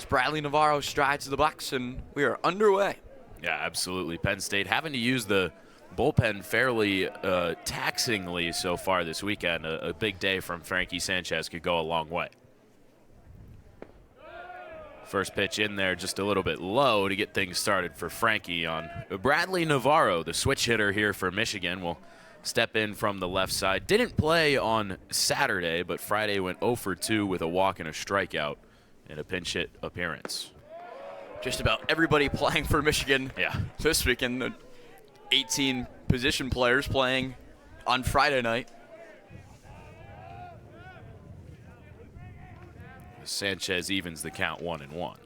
Bradley Navarro strides to the box, and we are underway. Yeah, absolutely. Penn State having to use the bullpen fairly taxingly so far this weekend. A big day from Frankie Sanchez could go a long way. First pitch in there just a little bit low to get things started for Frankie on Bradley Navarro, the switch hitter here for Michigan, will step in from the left side. Didn't play on Saturday, but Friday went 0 for 2 with a walk and a strikeout in a pinch hit appearance. Just about everybody playing for Michigan this weekend. The 18 position players playing on Friday night. Sanchez evens the count 1-1.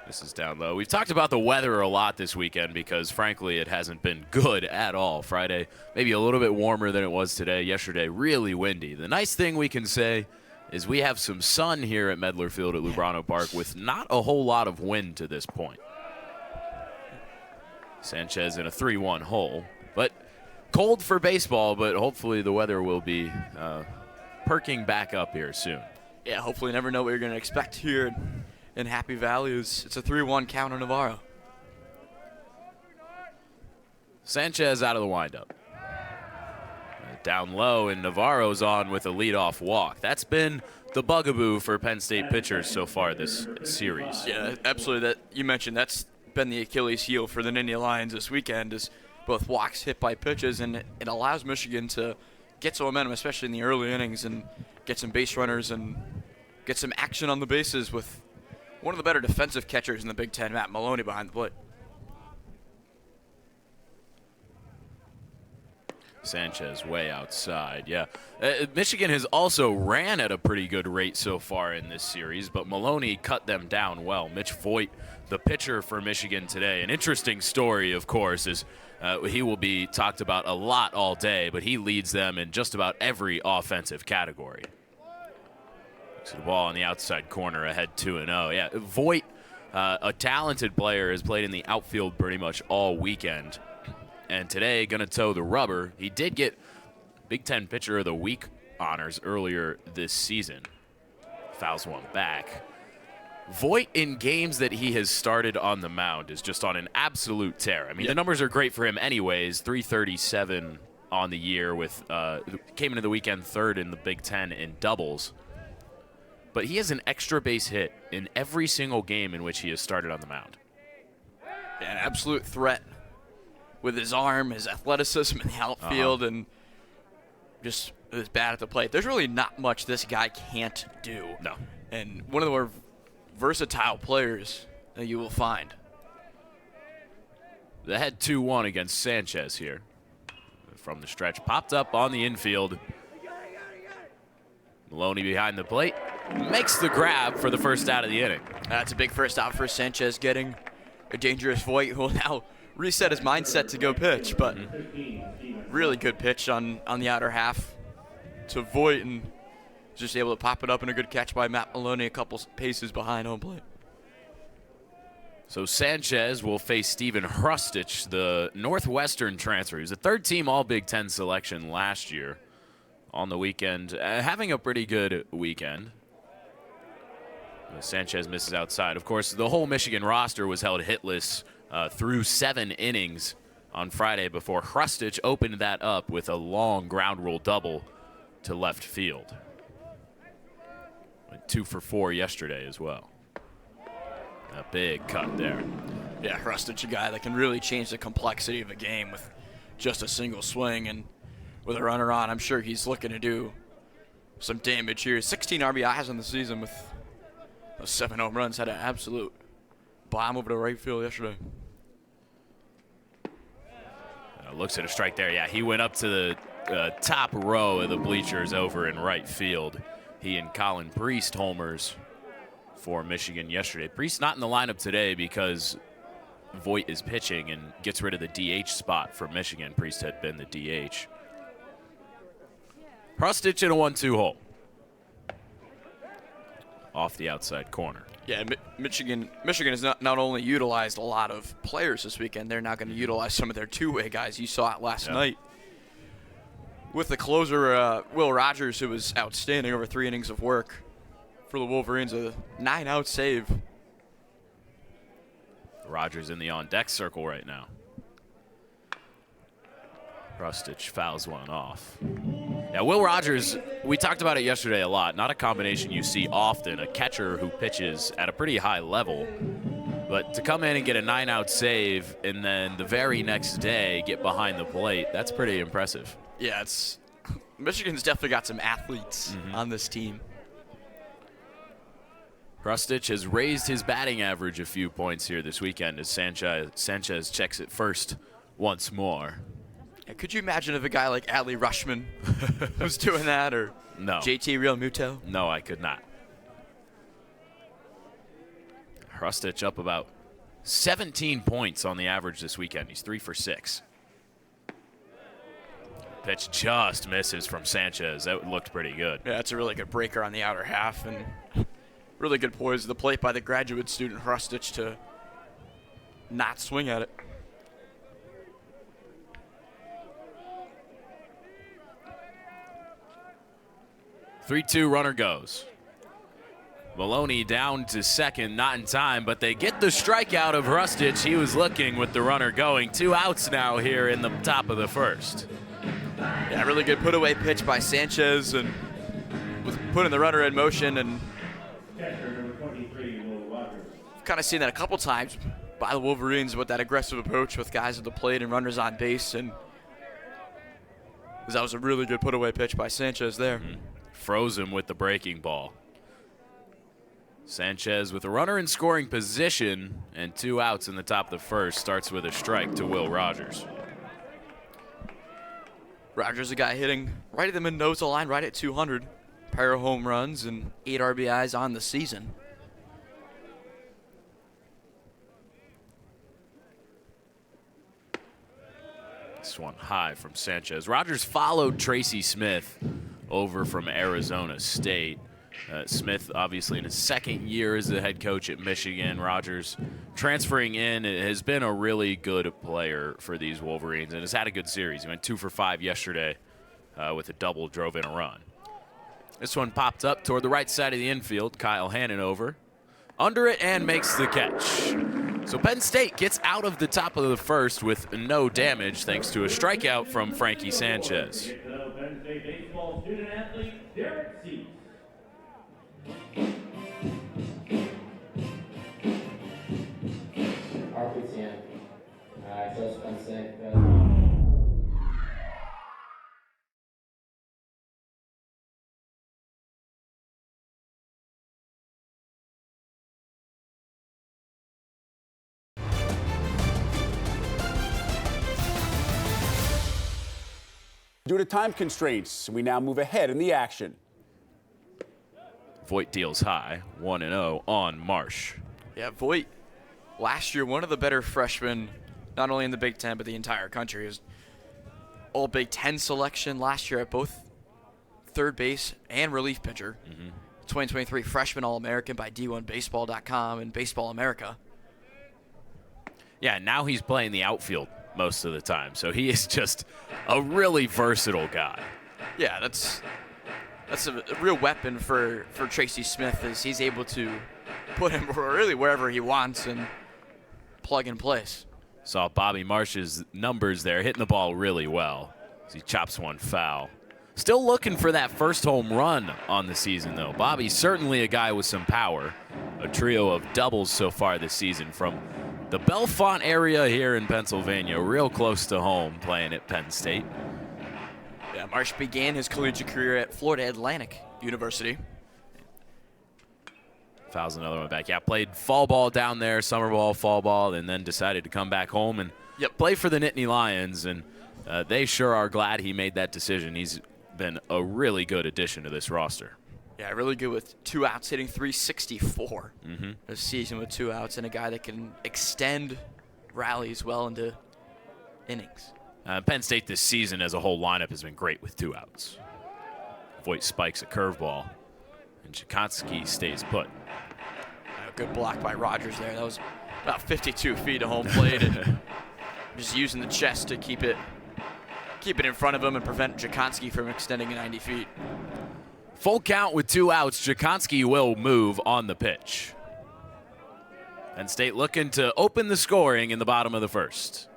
This is down low. We've talked about the weather a lot this weekend because, frankly, it hasn't been good at all. Friday, maybe a little bit warmer than it was today. Yesterday, really windy. The nice thing we can say is we have some sun here at Medler Field at Lubrano Park with not a whole lot of wind to this point. Sanchez in a 3-1 hole. But cold for baseball, but hopefully the weather will be perking back up here soon. Yeah, hopefully you never know what you're going to expect here in Happy Valley. It's a 3-1 count on Navarro. Sanchez out of the windup. Down low, and Navarro's on with a leadoff walk. That's been the bugaboo for Penn State pitchers so far this series. Yeah, absolutely. That you mentioned, that's been the Achilles heel for the Nittany Lions this weekend, is both walks hit by pitches, and it allows Michigan to get some momentum, especially in the early innings, and get some base runners and get some action on the bases with one of the better defensive catchers in the Big Ten, Matt Maloney, behind the plate. Sanchez way outside, yeah. Michigan has also ran at a pretty good rate so far in this series, but Maloney cut them down well. Mitch Voigt, the pitcher for Michigan today. An interesting story, of course, is he will be talked about a lot all day, but he leads them in just about every offensive category. Looks at the ball on the outside corner, ahead 2-0. Yeah, Voigt, a talented player, has played in the outfield pretty much all weekend. And today, going to toe the rubber. He did get Big Ten Pitcher of the Week honors earlier this season. Fouls one back. Voigt, in games that he has started on the mound, is just on an absolute tear. I mean, the numbers are great for him anyways. 337 on the year, with came into the weekend third in the Big Ten in doubles. But he has an extra base hit in every single game in which he has started on the mound. Yeah, an absolute threat with his arm, his athleticism in the outfield, and just his bat at the plate. There's really not much this guy can't do. No. And one of the more versatile players that you will find. The head 2-1 against Sanchez here. From the stretch, popped up on the infield. Maloney behind the plate. Makes the grab for the first out of the inning. That's a big first out for Sanchez, getting a dangerous Voigt who will now reset his mindset to go pitch, but really good pitch on the outer half to Voigt, and just able to pop it up, and a good catch by Matt Maloney a couple paces behind home plate. So Sanchez will face Stephen Hrustich, the Northwestern transfer. He was a third-team All-Big Ten selection last year on the weekend, having a pretty good weekend. Sanchez misses outside. Of course, the whole Michigan roster was held hitless through 7 innings on Friday before Hrustich opened that up with a long ground rule double to left field. Went 2 for 4 yesterday as well. A big cut there. Yeah, Hrustich, a guy that can really change the complexity of a game with just a single swing, and with a runner on, I'm sure he's looking to do some damage here. 16 RBIs in the season with those 7 home runs. Had an absolute bomb over to right field yesterday. Looks at a strike there. Yeah, he went up to the top row of the bleachers over in right field. He and Colin Priest homers for Michigan yesterday. Priest not in the lineup today because Voigt is pitching and gets rid of the DH spot for Michigan. Priest had been the DH. Hrustich in a 1-2 hole. Off the outside corner. Yeah, Michigan has not only utilized a lot of players this weekend, they're now going to utilize some of their two-way guys. You saw it last night with the closer, Will Rogers, who was outstanding over 3 innings of work for the Wolverines, a 9-out save. Rogers in the on-deck circle right now. Hrustic fouls one off. Yeah, Will Rogers, we talked about it yesterday a lot. Not a combination you see often, a catcher who pitches at a pretty high level. But to come in and get a 9-out save and then the very next day get behind the plate, that's pretty impressive. Yeah, Michigan's definitely got some athletes on this team. Hrustic has raised his batting average a few points here this weekend as Sanchez checks it first once more. Yeah, could you imagine if a guy like Adley Rushman was doing that, or No. JT Realmuto? No, I could not. Hrustic up about 17 points on the average this weekend. He's 3 for 6. Pitch just misses from Sanchez. That looked pretty good. Yeah, it's a really good breaker on the outer half, and really good poise of the plate by the graduate student Hrustic to not swing at it. Three-two runner goes. Maloney down to second, not in time, but they get the strikeout of Hrustic. He was looking with the runner going. 2 outs now here in the top of the first. Yeah, really good put-away pitch by Sanchez, and with putting the runner in motion, and I've kind of seen that a couple times by the Wolverines with that aggressive approach with guys at the plate and runners on base, and that was a really good put-away pitch by Sanchez there. Froze him with the breaking ball. Sanchez with a runner in scoring position and 2 outs in the top of the first starts with a strike to Will Rogers. Rogers, a guy hitting right at the Mendoza line, right at 200. Pair of home runs and 8 RBIs on the season. This one high from Sanchez. Rogers followed Tracy Smith over from Arizona State. Smith, obviously, in his second year as the head coach at Michigan. Rogers transferring in has been a really good player for these Wolverines and has had a good series. He went 2 for 5 yesterday with a double, drove in a run. This one popped up toward the right side of the infield. Kyle Hannon over. Under it and makes the catch. So Penn State gets out of the top of the first with no damage thanks to a strikeout from Frankie Sanchez. Penn State baseball student athlete Derek Seats. RPTN. Just Penn State. Due to time constraints, we now move ahead in the action. Voigt deals high, 1-0 on Marsh. Yeah, Voigt, last year, one of the better freshmen, not only in the Big Ten, but the entire country. He was all Big Ten selection last year at both third base and relief pitcher. 2023 freshman All-American by D1Baseball.com and Baseball America. Yeah, now he's playing the outfield most of the time, so he is just a really versatile guy. Yeah, that's a real weapon for Tracy Smith, is he's able to put him really wherever he wants and plug and place. Saw Bobby Marsh's numbers there, hitting the ball really well as he chops one foul. Still looking for that first home run on the season, though. Bobby's certainly a guy with some power. A trio of doubles so far this season from the Bellefonte area here in Pennsylvania, real close to home, playing at Penn State. Yeah, Marsh began his collegiate career at Florida Atlantic University. Fouls another one back. Yeah, played fall ball down there, summer ball, fall ball, and then decided to come back home and play for the Nittany Lions. And they sure are glad he made that decision. He's been a really good addition to this roster. Yeah, really good with 2 outs, hitting .364 this season with 2 outs, and a guy that can extend rallies well into innings. Penn State this season as a whole lineup has been great with 2 outs. Voigt spikes a curveball, and Chikansky stays put. A good block by Rogers there. That was about 52 feet to home plate, and just using the chest to keep it keep it in front of him and prevent Jakonski from extending 90 feet. Full count with 2 outs. Jakonski will move on the pitch. Penn State looking to open the scoring in the bottom of the first.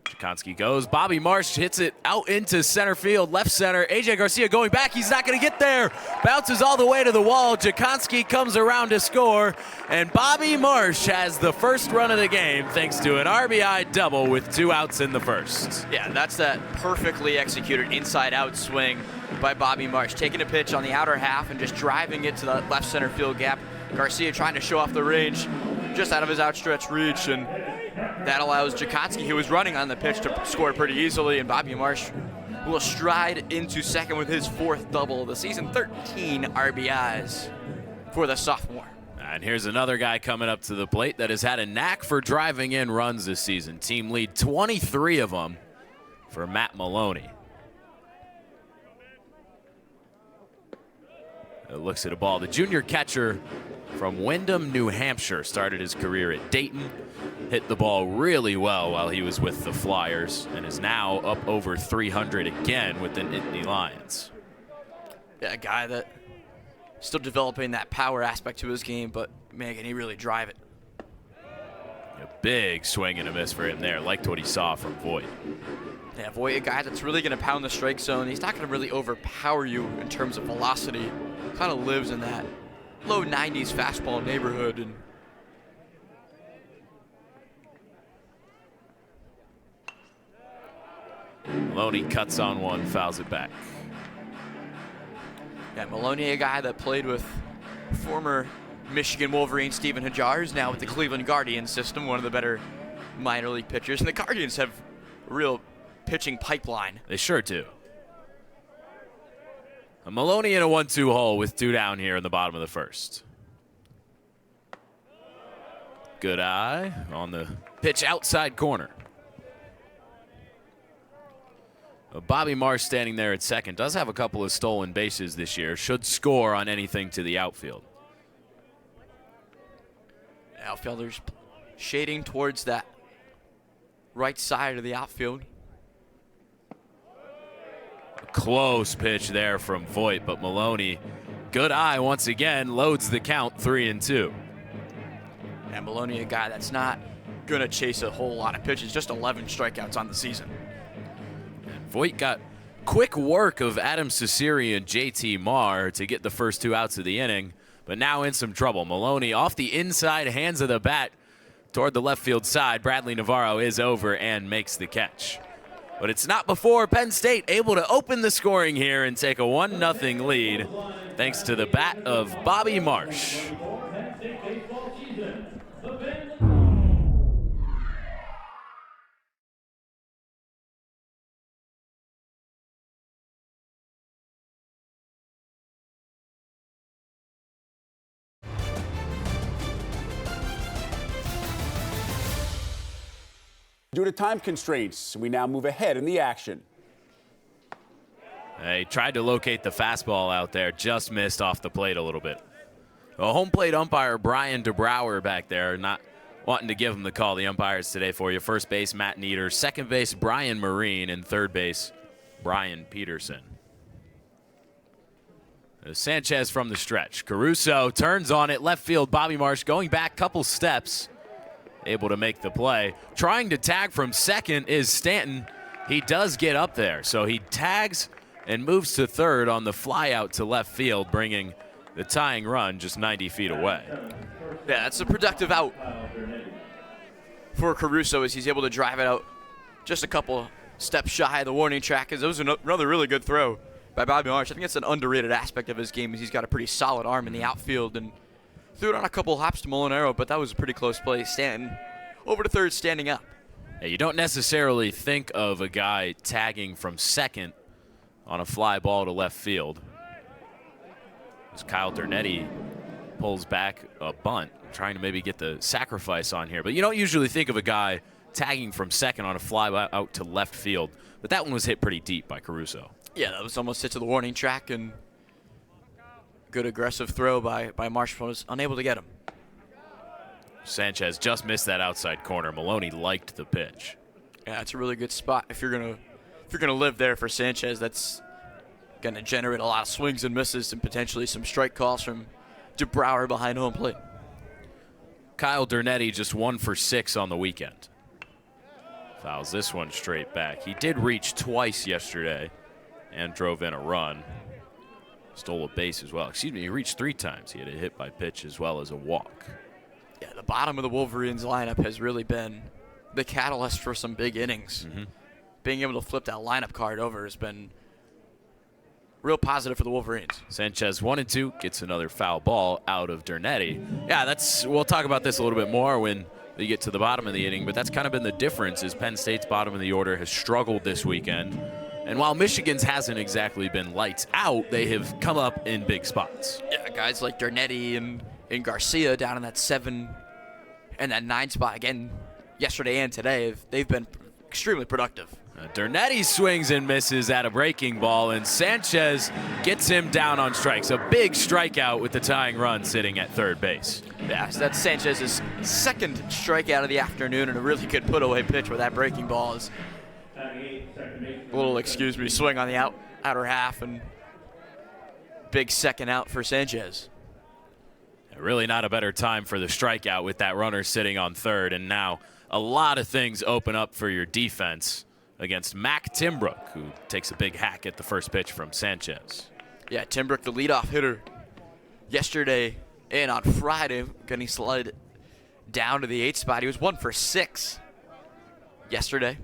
Jakonski goes. Bobby Marsh hits it out into center field, left center. AJ Garcia going back. He's not going to get there. Bounces all the way to the wall. Jakonski comes around to score. And Bobby Marsh has the first run of the game thanks to an RBI double with 2 outs in the first. Yeah, that's that perfectly executed inside-out swing by Bobby Marsh. Taking a pitch on the outer half and just driving it to the left center field gap. Garcia trying to show off the range just out of his outstretched reach, and that allows Jakonski, who was running on the pitch, to score pretty easily, and Bobby Marsh will stride into second with his 4th double of the season. 13 RBIs for the sophomore. And here's another guy coming up to the plate that has had a knack for driving in runs this season. Team lead 23 of them for Matt Maloney. It looks at a ball. The junior catcher from Windham, New Hampshire, started his career at Dayton. Hit the ball really well while he was with the Flyers and is now up over 300 again with the Nittany Lions. Yeah, a guy that still developing that power aspect to his game, but man, can he really drive it. A big swing and a miss for him there. Liked what he saw from Voigt. Yeah, Voigt, a guy that's really going to pound the strike zone. He's not going to really overpower you in terms of velocity. Kind of lives in that low 90s fastball neighborhood. And Maloney cuts on one, fouls it back. yeah, Maloney, a guy that played with former Michigan Wolverine Stephen Hajars, now with the Cleveland Guardians system, one of the better minor league pitchers. And the Guardians have a real pitching pipeline. They sure do. A Maloney in a 1-2 hole with 2 down here in the bottom of the first. Good eye on the pitch outside corner. Bobby Marsh standing there at second. Does have a couple of stolen bases this year. Should score on anything to the outfield. Outfielders shading towards that right side of the outfield. Close pitch there from Voigt, but Maloney, good eye once again, loads the count 3-2. And Maloney, a guy that's not going to chase a whole lot of pitches, just 11 strikeouts on the season. And Voigt got quick work of Adam Cesari and JT Marr to get the first 2 outs of the inning, but now in some trouble. Maloney off the inside hands of the bat toward the left field side. Bradley Navarro is over and makes the catch. But it's not before Penn State able to open the scoring here and take a 1-0 lead thanks to the bat of Bobby Marsh. Penn State baseball season. The Penn Due to time constraints, we now move ahead in the action. He tried to locate the fastball out there, just missed off the plate a little bit. A home plate umpire, Brian DeBrouwer, back there, not wanting to give him the call. The umpires today for you. First base, Matt Nieder. Second base, Brian Marine. And third base, Brian Peterson. Sanchez from the stretch. Caruso turns on it. Left field, Bobby Marsh going back couple steps. Able to make the play. Trying to tag from second is Staton. He does get up there. So he tags and moves to third on the fly out to left field, bringing the tying run just 90 feet away. Yeah, that's a productive out for Caruso as he's able to drive it out just a couple steps shy of the warning track. As it was another really good throw by Bobby Marsh. I think that's an underrated aspect of his game, is he's got a pretty solid arm in the outfield, and threw it on a couple hops to Molinaro, but that was a pretty close play. Stanton over to third, standing up. Yeah, you don't necessarily think of a guy tagging from second on a fly ball to left field. As Kyle Dernetti pulls back a bunt, trying to maybe get the sacrifice on here. But you don't usually think of a guy tagging from second on a fly out to left field. But that one was hit pretty deep by Caruso. Yeah, that was almost hit to the warning track, and good aggressive throw by Marsh, was unable to get him. Sanchez just missed that outside corner. Maloney liked the pitch. Yeah, it's a really good spot if you're gonna live there for Sanchez. That's gonna generate a lot of swings and misses and potentially some strike calls from DeBrouwer behind home plate. Kyle Dernetti just 1 for 6 on the weekend. Fouls this one straight back. He did reach twice yesterday and drove in a run. Stole a base as well. Excuse me, he reached 3 times. He had a hit by pitch as well as a walk. Yeah, the bottom of the Wolverines lineup has really been the catalyst for some big innings. Being able to flip that lineup card over has been real positive for the Wolverines. Sanchez 1-2 gets another foul ball out of Dernetti. Yeah, we'll talk about this a little bit more when you get to the bottom of the inning, but that's kind of been the difference is Penn State's bottom of the order has struggled this weekend. And while Michigan's hasn't exactly been lights out, they have come up in big spots. Yeah, guys like Dernetti and Garcia down in that 7 and that 9 spot again yesterday and today. They've been extremely productive. Dernetti swings and misses at a breaking ball, and Sanchez gets him down on strikes. A big strikeout with the tying run sitting at third base. Yeah, so that's Sanchez's second strikeout of the afternoon and a really good put-away pitch where that breaking ball is a little, swing on the outer half and big second out for Sanchez. Really not a better time for the strikeout with that runner sitting on third, and now a lot of things open up for your defense against Mac Timbrook, who takes a big hack at the first pitch from Sanchez. Yeah, Timbrook, the leadoff hitter yesterday and on Friday, getting slid down to the 8 spot. He was 1 for 6 yesterday.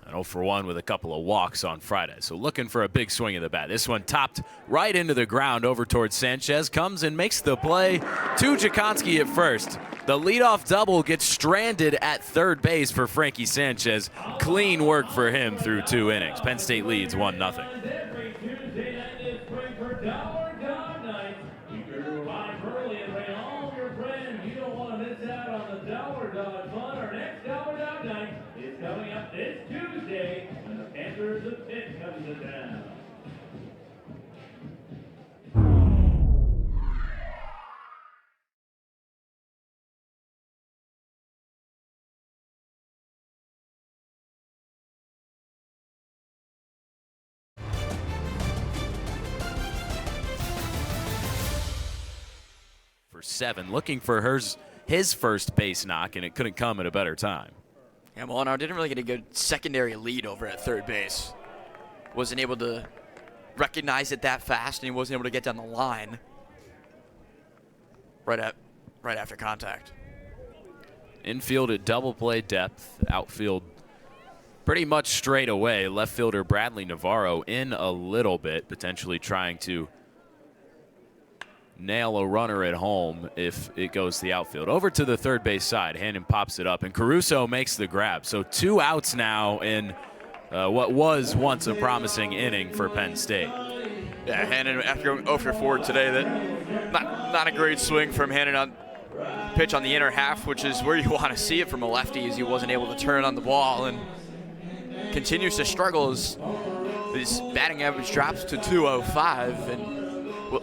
And 0 for 1 with a couple of walks on Friday. So looking for a big swing of the bat. This one topped right into the ground over towards Sanchez. Comes and makes the play to Jakonski at first. The leadoff double gets stranded at third base for Frankie Sanchez. Clean work for him through 2 innings. Penn State leads 1-0. Every Tuesday night is spring for Dollar Dog Night. You can arrive early and bring all your friends. You don't want to miss out on the Dollar Dog fun. Our next Dollar Dog Night is coming up this Tuesday when the Panthers of Penn comes to town. For 7, looking for his first base knock, and it couldn't come at a better time. Yeah, Molnar didn't really get a good secondary lead over at third base. Wasn't able to recognize it that fast, and he wasn't able to get down the line right after contact. Infield at double play depth, outfield pretty much straight away. Left fielder Bradley Navarro in a little bit, potentially trying to nail a runner at home if it goes to the outfield. Over to the third base side, Hannon pops it up, and Caruso makes the grab. So 2 outs now in what was once a promising inning for Penn State. Yeah, Hannon after going 0 for 4 today, that not a great swing from Hannon on pitch on the inner half, which is where you want to see it from a lefty, as he wasn't able to turn on the ball and continues to struggle as his batting average drops to 205 and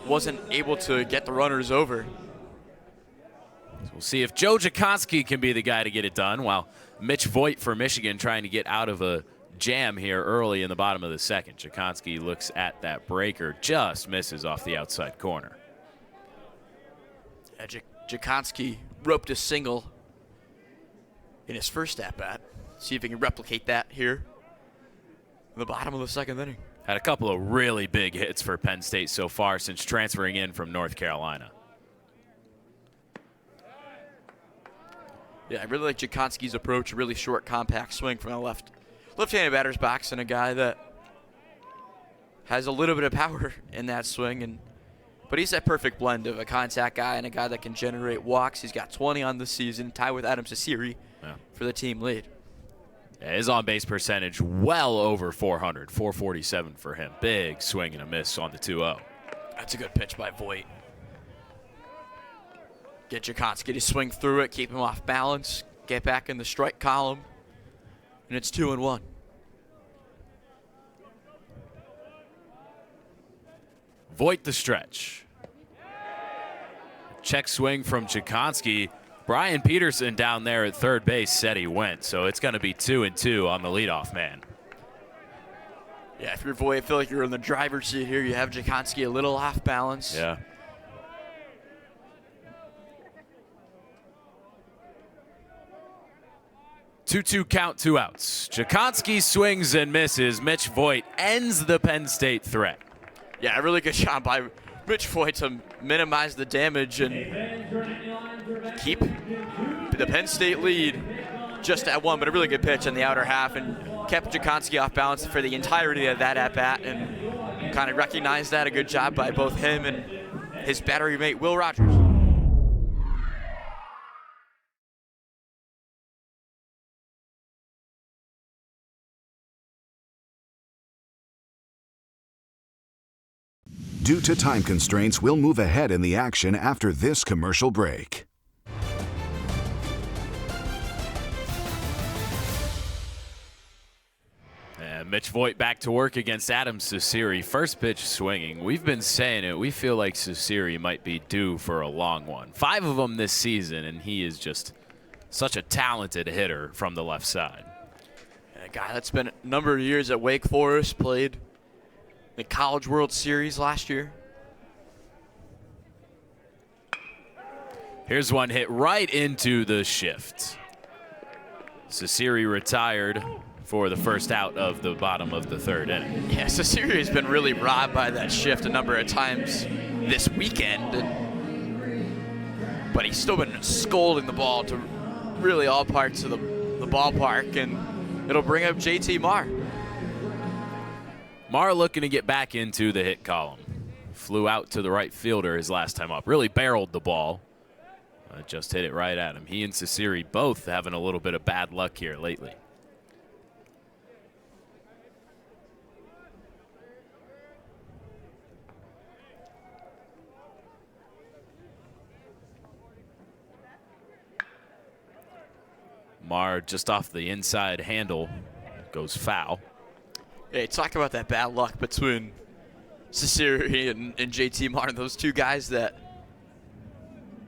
wasn't able to get the runners over. So we'll see if Joe Jakonski can be the guy to get it done, while Mitch Voigt for Michigan trying to get out of a jam here early in the bottom of the second. Jakonski looks at that breaker, just misses off the outside corner. Yeah, Jakonski roped a single in his first at-bat. See if he can replicate that here in the bottom of the second inning. Had a couple of really big hits for Penn State so far since transferring in from North Carolina. Yeah, I really like Jakonski's approach, a really short, compact swing from the left-handed batter's box, and a guy that has a little bit of power in that swing. But he's that perfect blend of a contact guy and a guy that can generate walks. He's got 20 on the season, tied with Adam Cecere for the team lead. Yeah, his on-base percentage well over 400, 447 for him. Big swing and a miss on the 2-0. That's a good pitch by Voigt. Get Jakonski to swing through it, keep him off balance, get back in the strike column, and it's 2-1. Voigt the stretch. Check swing from Jakonski. Brian Peterson down there at third base said he went, so it's going to be 2-2 on the leadoff man. Yeah, if you're Voigt, I feel like you're in the driver's seat here. You have Jakonski a little off balance. Yeah. Two count, 2 outs. Jakonski swings and misses. Mitch Voigt ends the Penn State threat. Yeah, a really good job by Mitch Voigt to minimize the damage and keep the Penn State lead just at 1, but a really good pitch in the outer half and kept Jakonski off balance for the entirety of that at-bat and kind of recognized that. A good job by both him and his battery mate, Will Rogers. Due to time constraints, we'll move ahead in the action after this commercial break. Mitch Voigt back to work against Adam Cecere. First pitch swinging. We've been saying it. We feel like Cecere might be due for a long one. 5 of them this season, and he is just such a talented hitter from the left side. A guy that's been a number of years at Wake Forest, played the College World Series last year. Here's one hit right into the shift. Cecere retired for the first out of the bottom of the 3rd inning. Yeah, Cecere has been really robbed by that shift a number of times this weekend. But he's still been scolding the ball to really all parts of the ballpark, and it'll bring up JT Marr. Marr looking to get back into the hit column. Flew out to the right fielder his last time up. Really barreled the ball. Just hit it right at him. He and Cecere both having a little bit of bad luck here lately. Marr just off the inside handle goes foul. Hey, talk about that bad luck between Cecere and JT Marr, those two guys that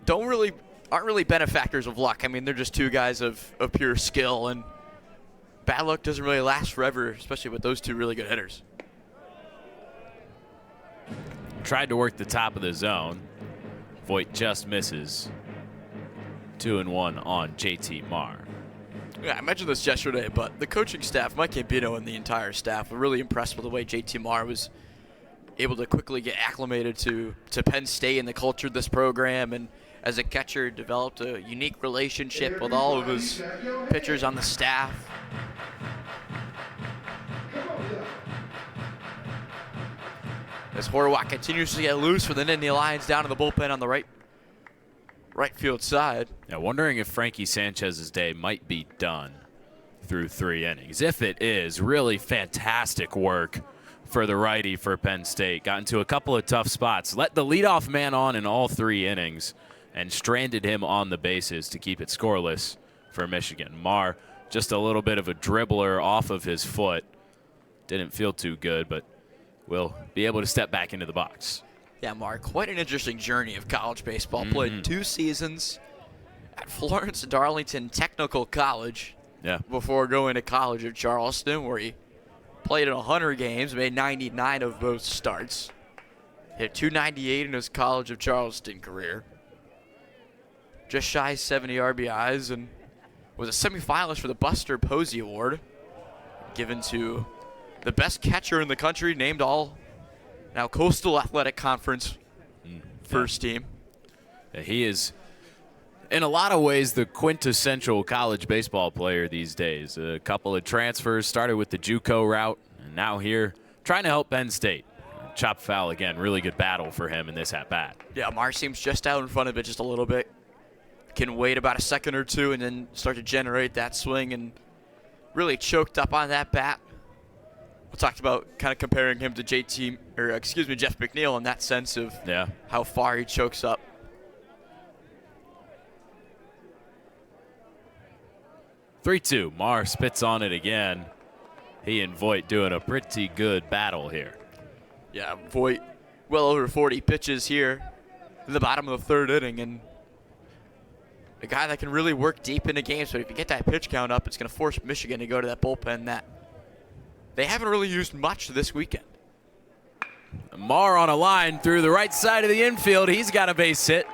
aren't really benefactors of luck. I mean, they're just two guys of pure skill, and bad luck doesn't really last forever, especially with those two really good hitters. Tried to work the top of the zone. Voigt just misses. 2-1 on JT Marr. Yeah, I mentioned this yesterday, but the coaching staff, Mike Gambino and the entire staff, were really impressed with the way JT Marr was able to quickly get acclimated to Penn State and the culture of this program, and as a catcher developed a unique relationship with all of his pitchers on the staff. As Horwat continues to get loose for the Nittany Lions down in the bullpen on the right field side. Now wondering if Frankie Sanchez's day might be done through 3 innings. If it is, really fantastic work for the righty for Penn State. Got into a couple of tough spots. Let the leadoff man on in all 3 innings and stranded him on the bases to keep it scoreless for Michigan. Marr, just a little bit of a dribbler off of his foot. Didn't feel too good, but will be able to step back into the box. Yeah, Mark, quite an interesting journey of college baseball. Played 2 seasons at Florence Darlington Technical College before going to College of Charleston, where he played in 100 games, made 99 of both starts. Hit .298 in his College of Charleston career. Just shy of 70 RBIs, and was a semifinalist for the Buster Posey Award, given to the best catcher in the country, named all now Coastal Athletic Conference first team. Yeah, he is, in a lot of ways, the quintessential college baseball player these days. A couple of transfers, started with the JUCO route, and now here trying to help Penn State. Chop foul again, really good battle for him in this at-bat. Yeah, Marr seems just out in front of it just a little bit. Can wait about a second or two and then start to generate that swing, and really choked up on that bat. We talked about kind of comparing him to Jeff McNeil in that sense of how far he chokes up. (3-2). Marr spits on it again. He and Voigt doing a pretty good battle here. Yeah, Voigt well over 40 pitches here in the bottom of the 3rd inning, and a guy that can really work deep into games. But if you get that pitch count up, it's going to force Michigan to go to that bullpen that they haven't really used much this weekend. Marr on a line through the right side of the infield. He's got a base hit.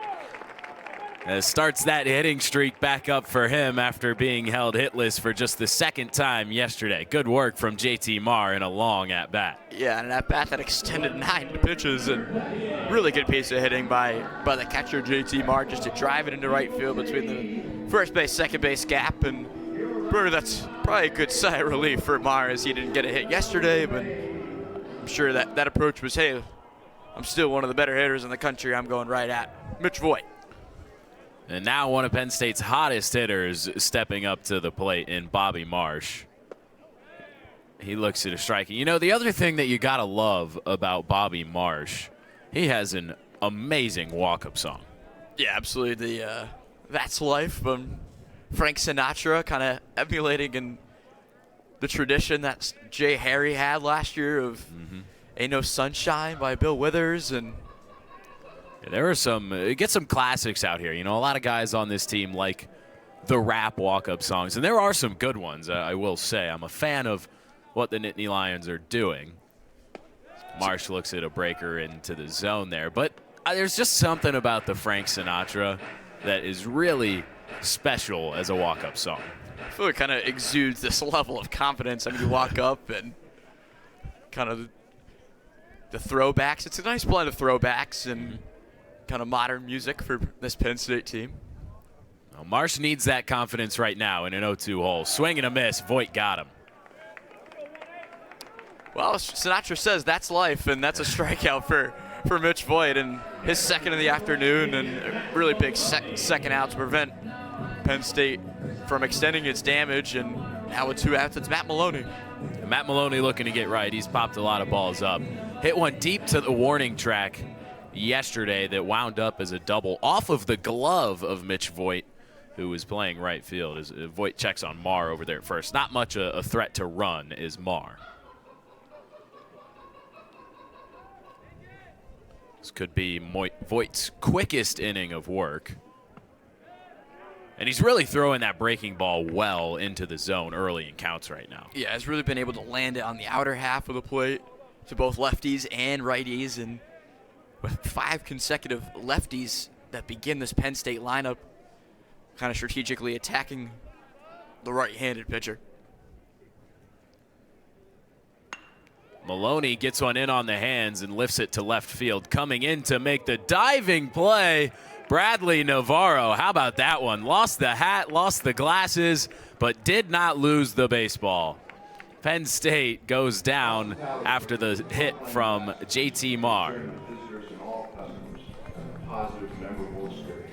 Starts that hitting streak back up for him after being held hitless for just the second time yesterday. Good work from JT Marr in a long at-bat. Yeah, and an at-bat that extended 9 pitches, and really good piece of hitting by the catcher, JT Marr, just to drive it into right field between the first base, second base gap. And Bruder, that's probably a good sigh of relief for Marr, as he didn't get a hit yesterday, but I'm sure that approach was, hey, I'm still one of the better hitters in the country. I'm going right at Mitch Voigt. And now one of Penn State's hottest hitters stepping up to the plate in Bobby Marsh. He looks at a striking. You know, the other thing that you got to love about Bobby Marsh, he has an amazing walk-up song. Yeah, absolutely. The That's Life from Frank Sinatra, kind of emulating in the tradition that Jay Harry had last year of Ain't No Sunshine by Bill Withers. And there are get some classics out here. You know, a lot of guys on this team like the rap walk-up songs, and there are some good ones, I will say. I'm a fan of what the Nittany Lions are doing. Marsh looks at a breaker into the zone there, but there's just something about the Frank Sinatra that is really special as a walk-up song. I feel it kind of exudes this level of confidence. I mean, you walk up and kind of the throwbacks. It's a nice blend of throwbacks and kind of modern music for this Penn State team. Well, Marsh needs that confidence right now in an 0-2 hole. Swing and a miss. Voigt got him. Well, Sinatra says that's life, and that's a strikeout for Mitch Voigt, and his second of the afternoon, and a really big second out to prevent Penn State from extending its damage. And now with 2 outs, it's Matt Maloney. And Matt Maloney looking to get right. He's popped a lot of balls up. Hit one deep to the warning track yesterday that wound up as a double off of the glove of Mitch Voigt, who was playing right field. As Voigt checks on Marr over there at first. Not much a threat to run is Marr. This could be Voigt's quickest inning of work. And he's really throwing that breaking ball well into the zone early in counts right now. Yeah, has really been able to land it on the outer half of the plate to both lefties and righties, and with 5 consecutive lefties that begin this Penn State lineup, kind of strategically attacking the right-handed pitcher. Maloney gets one in on the hands and lifts it to left field. Coming in to make the diving play, Bradley Navarro. How about that one? Lost the hat, lost the glasses, but did not lose the baseball. Penn State goes down after the hit from JT Marr. Positive, memorable experience.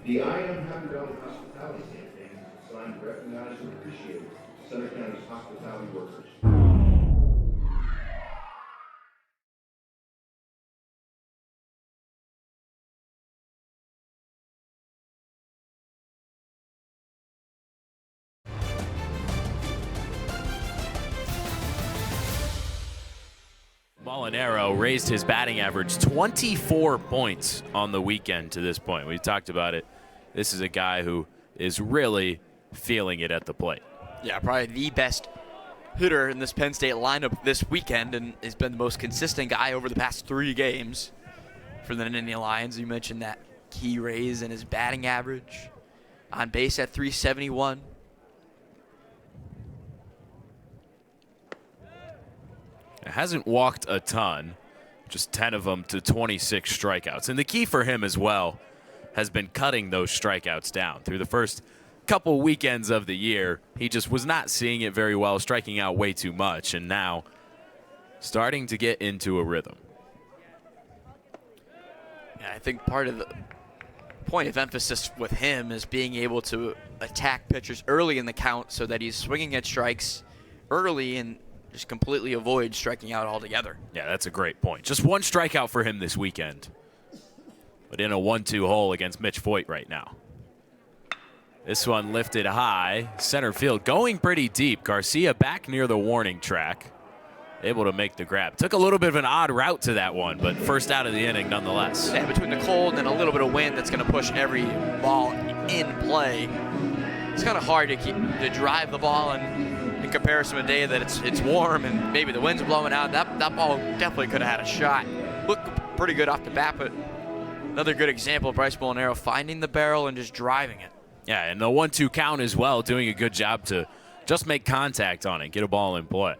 The IM $100 hospitality campaign is designed to recognize and appreciate Center County's hospitality workers. Molinaro raised his batting average 24 points on the weekend to this point. We talked about it. This is a guy who is really feeling it at the plate. Yeah, probably the best hitter in this Penn State lineup this weekend, and has been the most consistent guy over the past 3 games for the Nittany Lions. You mentioned that key raise in his batting average. On base at 371. Hasn't walked a ton, just 10 of them to 26 strikeouts. And the key for him as well has been cutting those strikeouts down. Through the first couple weekends of the year, he just was not seeing it very well, striking out way too much, and now starting to get into a rhythm. Yeah, I think part of the point of emphasis with him is being able to attack pitchers early in the count so that he's swinging at strikes early and just completely avoid striking out altogether. Yeah, that's a great point. Just 1 strikeout for him this weekend, but in a 1-2 hole against Mitch Voigt right now. This one lifted high, center field, going pretty deep. Garcia back near the warning track, able to make the grab. Took a little bit of an odd route to that one, but first out of the inning nonetheless. Yeah, between the cold and a little bit of wind, that's going to push every ball in in play, it's kind of hard to drive the ball in comparison to a day that it's warm and maybe the wind's blowing out. That ball definitely could have had a shot. Looked pretty good off the bat, but another good example of Bryce Molinaro finding the barrel and just driving it. Yeah, and the 1-2 count as well, doing a good job to just make contact on it, get a ball in play.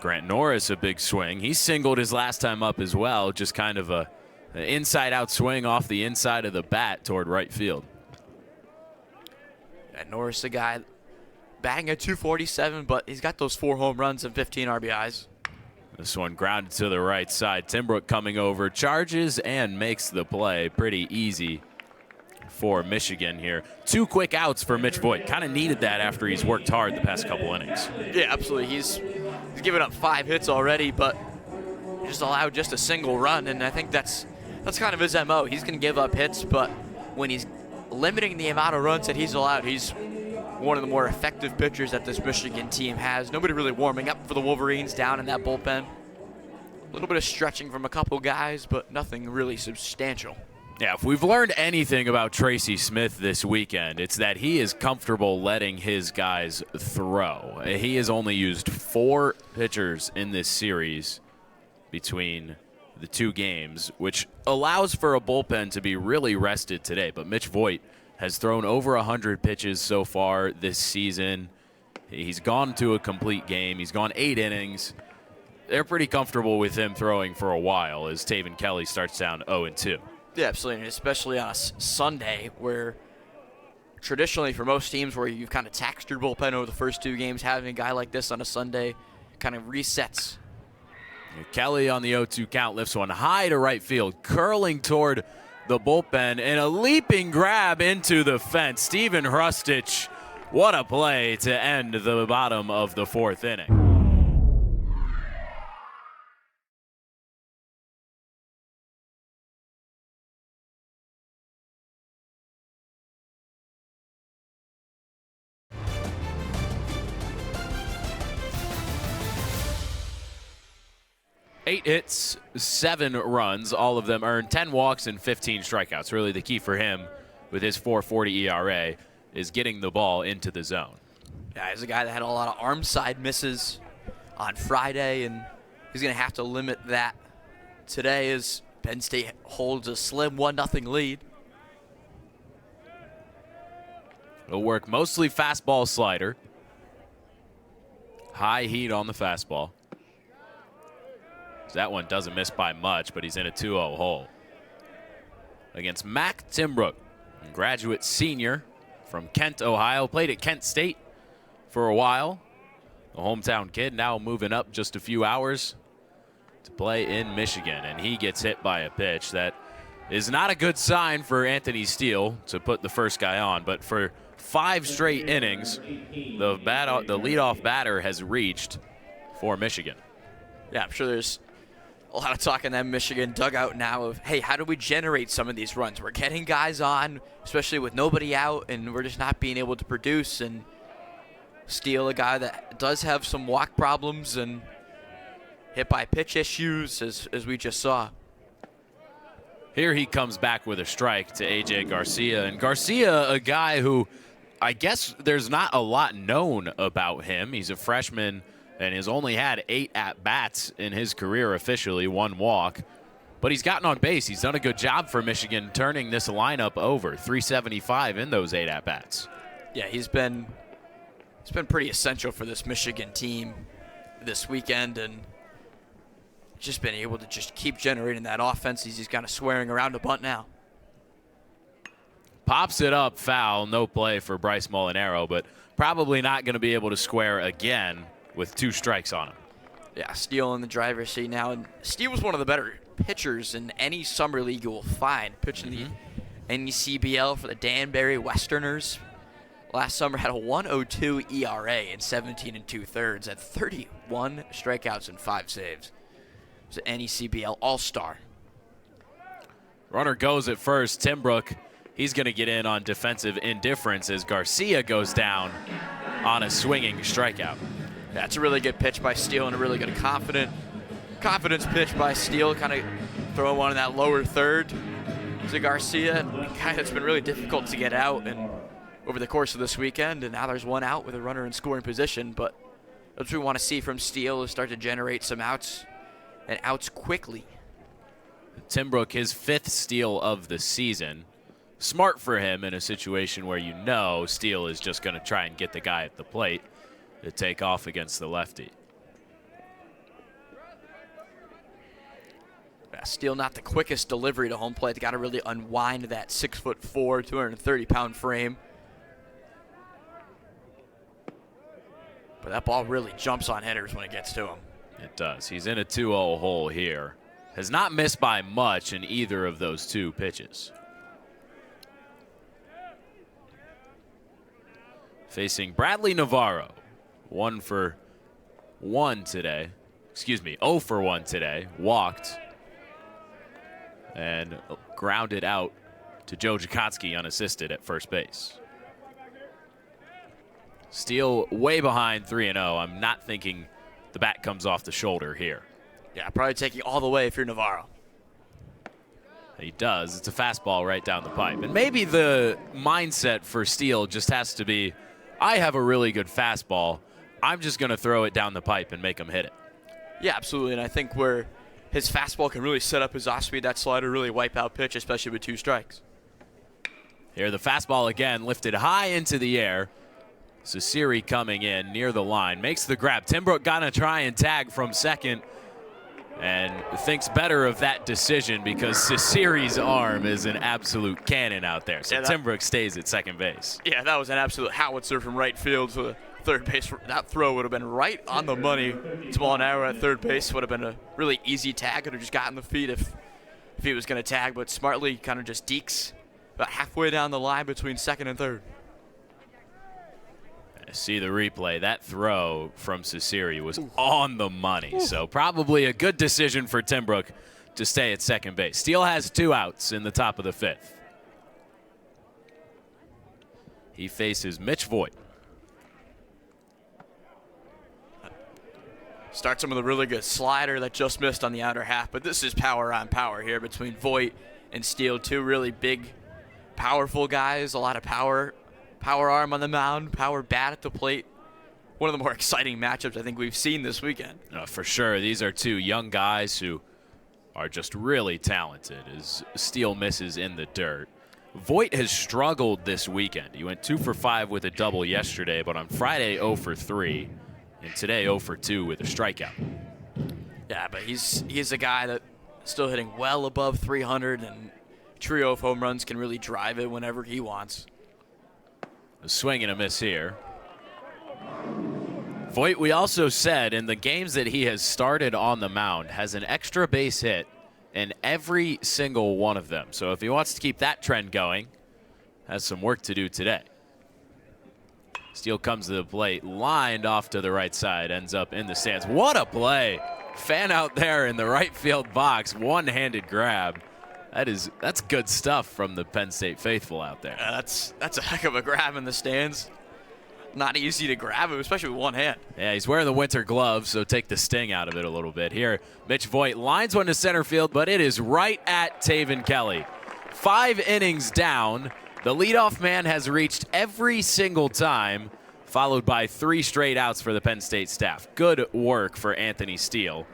Grant Norris, a big swing. He singled his last time up as well, just kind of an inside-out swing off the inside of the bat toward right field. And Norris, the guy batting at 247, but he's got those 4 home runs and 15 RBIs. This one grounded to the right side. Timbrook coming over, charges and makes the play. Pretty easy for Michigan here. 2 quick outs for Mitch Voigt. Kind of needed that after he's worked hard the past couple innings. Yeah, absolutely. He's given up 5 hits already, but just allowed just a single run, and I think that's kind of his MO. He's going to give up hits, but when he's limiting the amount of runs that he's allowed, he's one of the more effective pitchers that this Michigan team has. Nobody really warming up for the Wolverines down in that bullpen. A little bit of stretching from a couple guys, but nothing really substantial. Yeah, if we've learned anything about Tracy Smith this weekend, it's that he is comfortable letting his guys throw. He has only used 4 pitchers in this series between the 2 games, which allows for a bullpen to be really rested today. But Mitch Voigt has thrown over 100 pitches so far this season. He's gone to a complete game. He's gone 8 innings. They're pretty comfortable with him throwing for a while as Taven Kelly starts down 0-2. Yeah, absolutely, and especially on a Sunday where traditionally for most teams where you've kind of taxed your bullpen over the first 2 games, having a guy like this on a Sunday kind of resets. Kelly on the 0-2 count lifts one high to right field, curling toward the bullpen, and a leaping grab into the fence. Steven Hrustich, what a play to end the bottom of the 4th inning. Eight hits, 7 runs, all of them earned, 10 walks and 15 strikeouts. Really the key for him with his 4.40 ERA is getting the ball into the zone. Yeah, he's a guy that had a lot of arm side misses on Friday, and he's going to have to limit that today as Penn State holds a slim 1-0 lead. He'll work mostly fastball slider. High heat on the fastball. That one doesn't miss by much, but he's in a 2-0 hole. Against Mac Timbrook, graduate senior from Kent, Ohio. Played at Kent State for a while. The hometown kid now moving up just a few hours to play in Michigan. And he gets hit by a pitch that is not a good sign for Anthony Steele to put the first guy on. But for 5 straight innings, the leadoff batter has reached for Michigan. Yeah, I'm sure there's a lot of talk in that Michigan dugout now of, hey, how do we generate some of these runs? We're getting guys on, especially with nobody out, and we're just not being able to produce. And Steele, a guy that does have some walk problems and hit by pitch issues, as we just saw. Here he comes back with a strike to A.J. Garcia. And Garcia, a guy who I guess there's not a lot known about him. He's a freshman and has only had 8 at-bats in his career officially, 1 walk. But he's gotten on base. He's done a good job for Michigan turning this lineup over. 375 in those 8 at-bats. Yeah, he's been pretty essential for this Michigan team this weekend, and just been able to just keep generating that offense. He's just kind of swearing around a bunt now. Pops it up, foul, no play for Bryce Molinaro, but probably not going to be able to square again with 2 strikes on him. Yeah, Steele in the driver's seat now. And Steele was one of the better pitchers in any summer league you will find. Pitching the NECBL for the Danbury Westerners. Last summer had a 1.02 ERA in 17 2/3 at 31 strikeouts and 5 saves. It was an NECBL All-Star. Runner goes at first. Timbrook, he's going to get in on defensive indifference as Garcia goes down on a swinging strikeout. That's a really good pitch by Steele and a really good confidence pitch by Steele, kind of throwing one in that lower third. to Garcia, and a guy that's been really difficult to get out and over the course of this weekend, and now there's one out with a runner in scoring position, but that's what we want to see from Steele, is start to generate some outs, and outs quickly. Timbrook, his 5th steal of the season. Smart for him in a situation where you know Steele is just going to try and get the guy at the plate to take off against the lefty. Steele not the quickest delivery to home plate. They got to really unwind that 6'4", 230-pound frame. But that ball really jumps on hitters when it gets to him. It does. He's in a 2-0 hole here. Has not missed by much in either of those 2 pitches. Facing Bradley Navarro. 1 for 1 today. Excuse me, 0 for 1 today. Walked. And grounded out to Joe Jakotsky unassisted at first base. Steele way behind 3-0. I'm not thinking the bat comes off the shoulder here. Yeah, probably taking all the way if you're Navarro. He does. It's a fastball right down the pipe. And maybe the mindset for Steele just has to be, I have a really good fastball. I'm just going to throw it down the pipe and make him hit it. Yeah, absolutely. And I think where his fastball can really set up his off-speed, that slider really wipe out pitch, especially with 2 strikes. Here the fastball again lifted high into the air. Sasiri coming in near the line. Makes the grab. Timbrook gonna try and tag from second. And thinks better of that decision because Sasiri's arm is an absolute cannon out there. So Timbrook stays at second base. Yeah, that was an absolute howitzer from right field to the third base. That throw would have been right on the money. Small narrow at third base would have been a really easy tag. Could have just gotten the feet if he was going to tag, but smartly kind of just dekes about halfway down the line between second and third. See the replay. That throw from Sasiri was on the money. So probably a good decision for Timbrook to stay at second base. Steele has 2 outs in the top of the 5th. He faces Mitch Voigt. Starts him with a really good slider that just missed on the outer half, but this is power on power here between Voigt and Steele. 2 really big, powerful guys, a lot of power. Power arm on the mound, power bat at the plate. One of the more exciting matchups I think we've seen this weekend. For sure. These are 2 young guys who are just really talented as Steele misses in the dirt. Voigt has struggled this weekend. He went 2 for 5 with a double yesterday, but on Friday 0 for 3, and today 0 for 2 with a strikeout. Yeah, but he's a guy that still hitting well above 300, and trio of home runs can really drive it whenever he wants. A swing and a miss here. Voigt, we also said in the games that he has started on the mound, has an extra base hit in every single one of them. So if he wants to keep that trend going, has some work to do today. Steele comes to the plate, lined off to the right side, ends up in the stands. What a play. Fan out there in the right field box, one-handed grab. That's good stuff from the Penn State faithful out there. That's a heck of a grab in the stands. Not easy to grab him, especially with one hand. Yeah, he's wearing the winter gloves, so take the sting out of it a little bit. Here, Mitch Voigt lines one to center field, but it is right at Taven Kelly. 5 innings down. The leadoff man has reached every single time, followed by 3 straight outs for the Penn State staff. Good work for Anthony Steele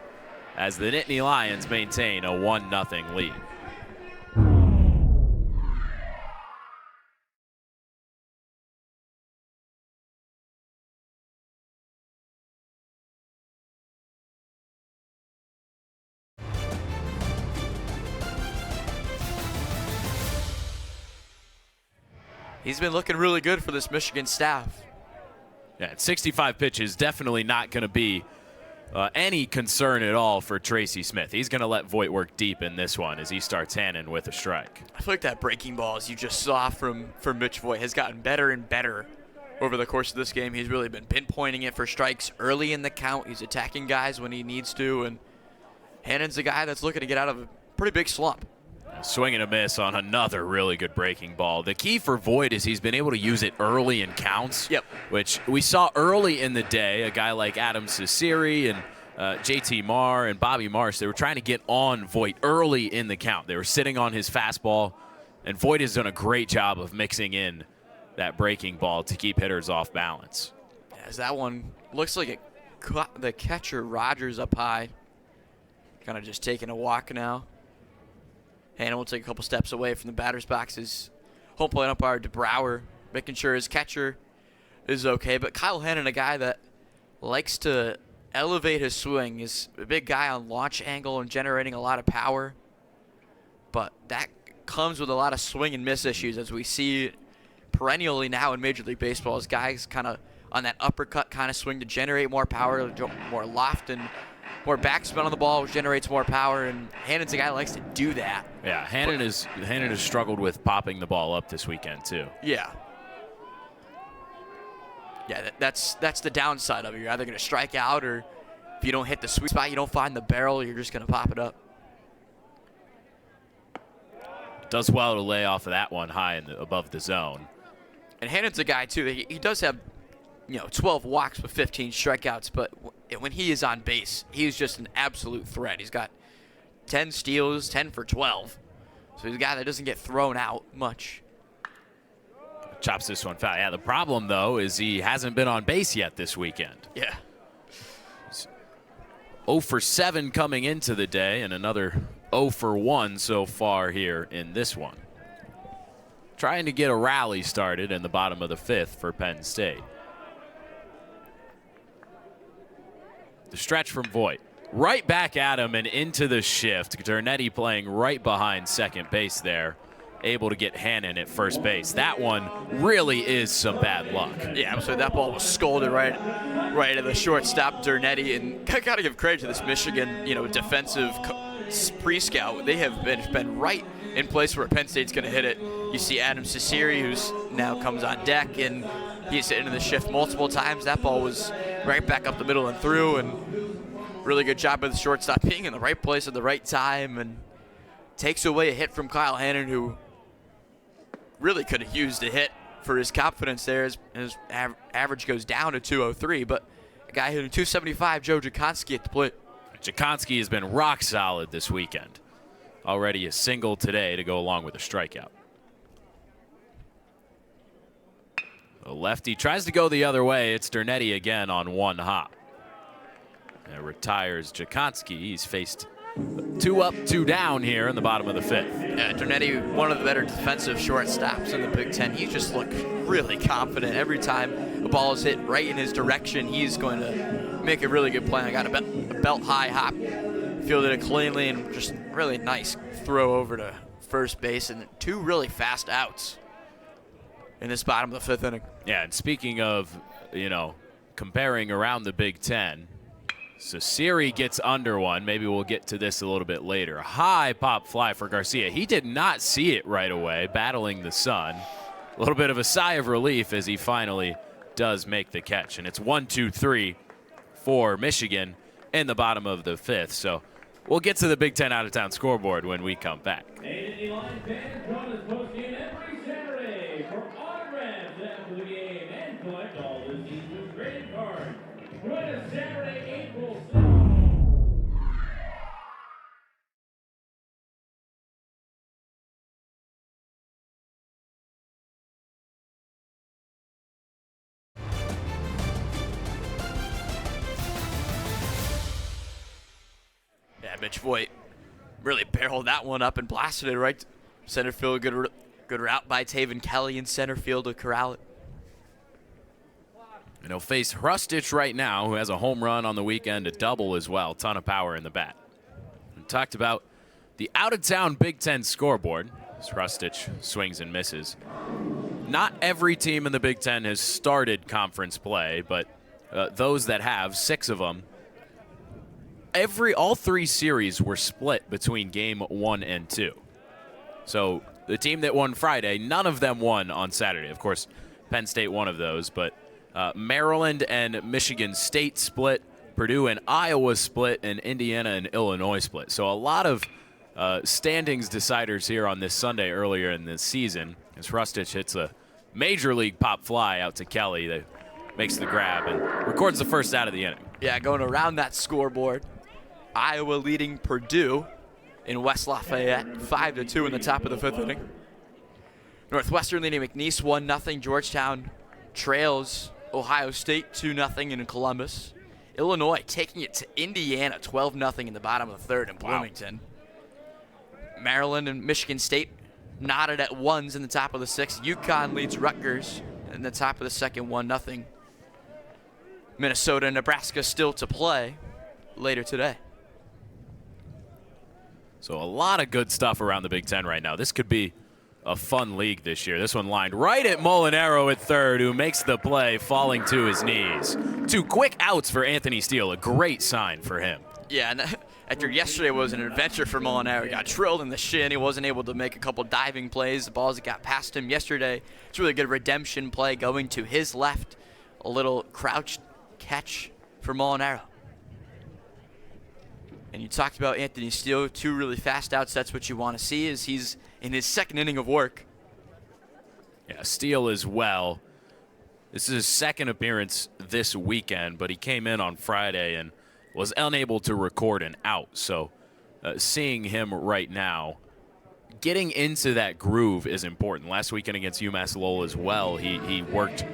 as the Nittany Lions maintain a 1-0 lead. He's been looking really good for this Michigan staff. Yeah, at 65 pitches, definitely not going to be any concern at all for Tracy Smith. He's going to let Voigt work deep in this one as he starts Hannon with a strike. I feel like that breaking ball, as you just saw from Mitch Voigt, has gotten better and better over the course of this game. He's really been pinpointing it for strikes early in the count. He's attacking guys when he needs to, and Hannon's a guy that's looking to get out of a pretty big slump. Swing and a miss on another really good breaking ball. The key for Voigt is he's been able to use it early in counts, Yep. which we saw early in the day. A guy like Adam Sasiri and JT Marr and Bobby Marsh, they were trying to get on Voigt early in the count. They were sitting on his fastball, and Voigt has done a great job of mixing in that breaking ball to keep hitters off balance. As that one looks like it caught the catcher Rogers up high. Kind of just taking a walk now. Hannon will take a couple steps away from the batter's boxes. Home plate umpire DeBrouwer making sure his catcher is okay. But Kyle Hannon, a guy that likes to elevate his swing, is a big guy on launch angle and generating a lot of power. But that comes with a lot of swing and miss issues, as we see perennially now in Major League Baseball, as guys kind of on that uppercut kind of swing to generate more power, more loft and more backspin on the ball, which generates more power. And Hannon's a guy that likes to do that. Yeah, Hannon has struggled with popping the ball up this weekend too. Yeah. Yeah, that's the downside of it. You're either going to strike out, or if you don't hit the sweet spot, you don't find the barrel, you're just going to pop it up. Does well to lay off of that one high above the zone. And Hannon's a guy, too. He does have, 12 walks with 15 strikeouts, but when he is on base, he's just an absolute threat. He's got 10 steals, 10 for 12. So he's a guy that doesn't get thrown out much. Chops this one foul. Yeah, the problem, though, is he hasn't been on base yet this weekend. Yeah. 0 for 7 coming into the day, and another 0 for 1 so far here in this one. Trying to get a rally started in the bottom of the 5th for Penn State. The stretch from Voigt. Right back at him and into the shift. Dernetti playing right behind second base there. Able to get Hannon at first base. That one really is some bad luck. Yeah, so that ball was scolded right at the shortstop, Dernetti. And I got to give credit to this Michigan, defensive pre-scout. They have been right in place where Penn State's going to hit it. You see Adam Ciceri, who's now comes on deck, and he's hitting in the shift multiple times. That ball was right back up the middle and through, and really good job by the shortstop being in the right place at the right time, and takes away a hit from Kyle Hannon, who really could have used a hit for his confidence there. His average goes down to 203, but a guy hitting 275, Joe Jakonski at the plate. Jakonski has been rock solid this weekend. Already a single today to go along with a strikeout. The lefty tries to go the other way. It's Dernetti again on one hop. And retires Jakonski. He's faced 2 up, 2 down here in the bottom of the 5th. Yeah, Dernetti, one of the better defensive shortstops in the Big Ten. He just looked really confident. Every time a ball is hit right in his direction, he's going to make a really good play. I got a belt high hop, fielded it cleanly, and just really nice throw over to first base, and 2 really fast outs in this bottom of the 5th inning. Yeah, and speaking of, comparing around the Big Ten, Ciceri gets under one. Maybe we'll get to this a little bit later. High pop fly for Garcia. He did not see it right away, battling the sun. A little bit of a sigh of relief as he finally does make the catch. And it's 1-2-3 for Michigan in the bottom of the 5th. So we'll get to the Big Ten out-of-town scoreboard when we come back. Nittany Lions fans join us post-game every Saturday for autographs after the game and collect all this season's graded cards. Join us Saturday, April 6th. Yeah, Mitch Voigt really barreled that one up and blasted it right to center field. Good route by Taven Kelly in center field to corral it. And he'll face Hrustich right now, who has a home run on the weekend, a double as well. Ton of power in the bat. We talked about the out-of-town Big Ten scoreboard as Hrustich swings and misses. Not every team in the Big Ten has started conference play, but those that have, 6 of them, all 3 series were split between game 1 and 2. So the team that won Friday, none of them won on Saturday. Of course, Penn State one of those, but Maryland and Michigan State split, Purdue and Iowa split, and Indiana and Illinois split. So a lot of standings deciders here on this Sunday earlier in the season as Hrustich hits a major league pop fly out to Kelly. They makes the grab and records the first out of the inning. Yeah, going around that scoreboard. Iowa leading Purdue in West Lafayette 5-2 in the top of the 5th inning. Northwestern leading McNeese 1-0. Georgetown trails Ohio State 2-0 in Columbus. Illinois taking it to Indiana 12-0 in the bottom of the 3rd in Bloomington. Maryland and Michigan State knotted at ones in the top of the 6th. UConn leads Rutgers in the top of the 2nd 1-0. Minnesota and Nebraska still to play later today. So a lot of good stuff around the Big Ten right now. This could be a fun league this year. This one lined right at Molinaro at third, who makes the play, falling to his knees. 2 quick outs for Anthony Steele, a great sign for him. Yeah, and after yesterday was an adventure for Molinaro. He got drilled in the shin. He wasn't able to make a couple diving plays. The balls that got past him yesterday. It's a really good redemption play going to his left. A little crouch catch for Molinaro. And you talked about Anthony Steele, 2 really fast outs. That's what you want to see as he's in his 2nd inning of work. Yeah, Steele as well. This is his 2nd appearance this weekend, but he came in on Friday and was unable to record an out. So seeing him right now, getting into that groove is important. Last weekend against UMass Lowell as well, he worked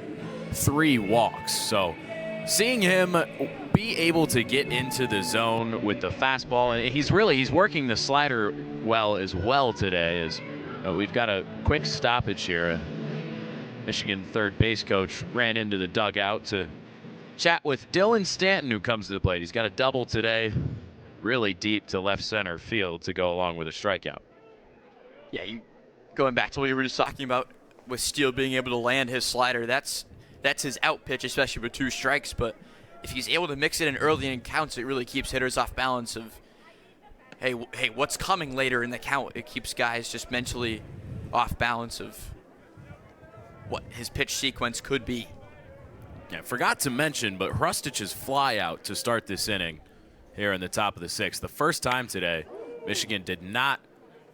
3 walks. So seeing him be able to get into the zone with the fastball, and he's working the slider well as well today. As we've got a quick stoppage here. Michigan third base coach ran into the dugout to chat with Dylan Staton, who comes to the plate. He's got a double today, really deep to left center field to go along with a strikeout. Yeah, going back to what you were just talking about with Steele being able to land his slider, that's his out pitch, especially with 2 strikes. But if he's able to mix it in early in counts, it really keeps hitters off balance of, hey, what's coming later in the count? It keeps guys just mentally off balance of what his pitch sequence could be. Yeah, forgot to mention, but Hrustich's fly out to start this inning here in the top of the 6th. The first time today, Michigan did not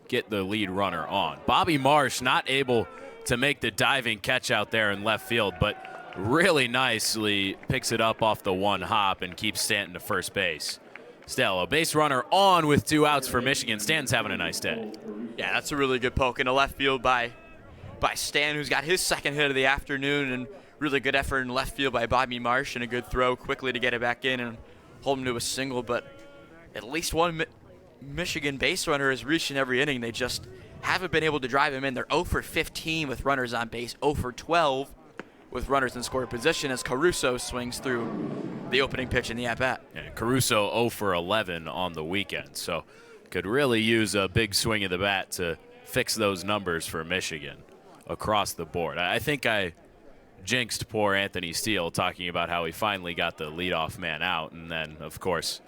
get the lead runner on. Bobby Marsh not able to make the diving catch out there in left field, but really nicely picks it up off the 1 hop and keeps Stanton to first base. Still, a base runner on with 2 outs for Michigan. Stanton's having a nice day. Yeah, that's a really good poke into left field by Stan, who's got his 2nd hit of the afternoon, and really good effort in left field by Bobby Marsh, and a good throw quickly to get it back in and hold him to a single. But at least one Michigan base runner has reached in every inning. They just haven't been able to drive him in. They're 0 for 15 with runners on base, 0 for 12 with runners in scoring position as Caruso swings through the opening pitch in the at-bat. Yeah, Caruso 0 for 11 on the weekend, so could really use a big swing of the bat to fix those numbers for Michigan across the board. I think I jinxed poor Anthony Steele talking about how he finally got the leadoff man out, and then, of course,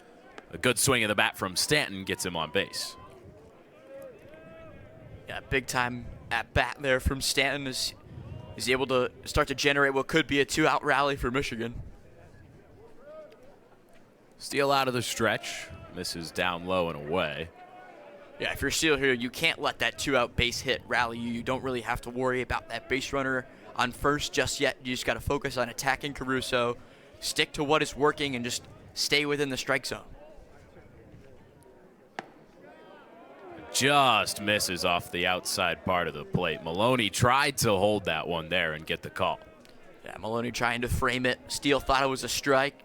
a good swing of the bat from Stanton gets him on base. Yeah, big time at-bat there from Stanton as he's able to start to generate what could be a 2-out rally for Michigan. Steele out of the stretch, misses down low and away. Yeah, if you're Steele here, you can't let that 2-out base hit rally you. You don't really have to worry about that base runner on first just yet. You just got to focus on attacking Caruso, stick to what is working, and just stay within the strike zone. Just misses off the outside part of the plate. Maloney tried to hold that one there and get the call. Yeah, Maloney trying to frame it. Steele thought it was a strike.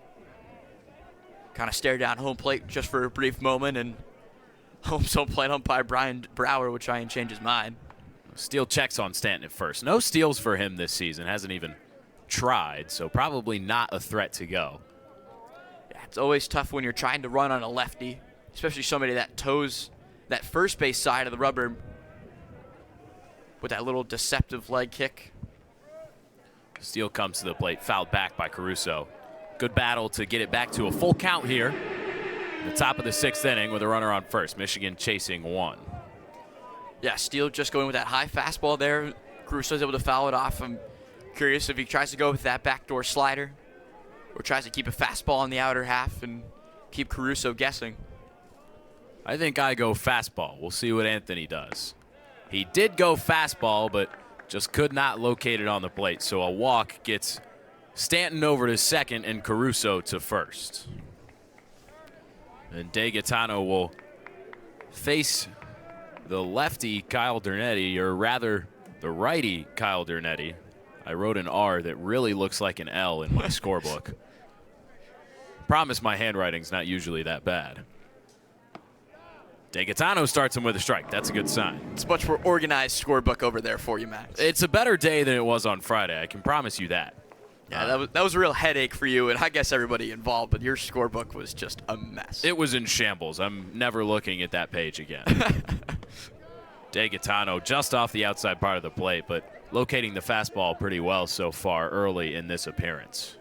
Kind of stared down home plate just for a brief moment, and home plate umpire Brian Brower would try and change his mind. Steele checks on Stanton at first. No steals for him this season. Hasn't even tried, so probably not a threat to go. Yeah, it's always tough when you're trying to run on a lefty, especially somebody that toes that first base side of the rubber with that little deceptive leg kick. Steele comes to the plate, fouled back by Caruso. Good battle to get it back to a full count here. The top of the 6th inning with a runner on first. Michigan chasing 1. Yeah, Steele just going with that high fastball there. Caruso's able to foul it off. I'm curious if he tries to go with that backdoor slider or tries to keep a fastball on the outer half and keep Caruso guessing. I think I go fastball. We'll see what Anthony does. He did go fastball, but just could not locate it on the plate. So a walk gets Staton over to second and Caruso to first. And DeGaetano will face the lefty Kyle Dernetti, or rather the righty Kyle Dernetti. I wrote an R that really looks like an L in my scorebook. Promise my handwriting's not usually that bad. DeGaetano starts him with a strike. That's a good sign. It's much more organized scorebook over there for you, Max. It's a better day than it was on Friday. I can promise you that. Yeah, that was a real headache for you, and I guess everybody involved, but your scorebook was just a mess. It was in shambles. I'm never looking at that page again. DeGaetano just off the outside part of the plate, but locating the fastball pretty well so far early in this appearance.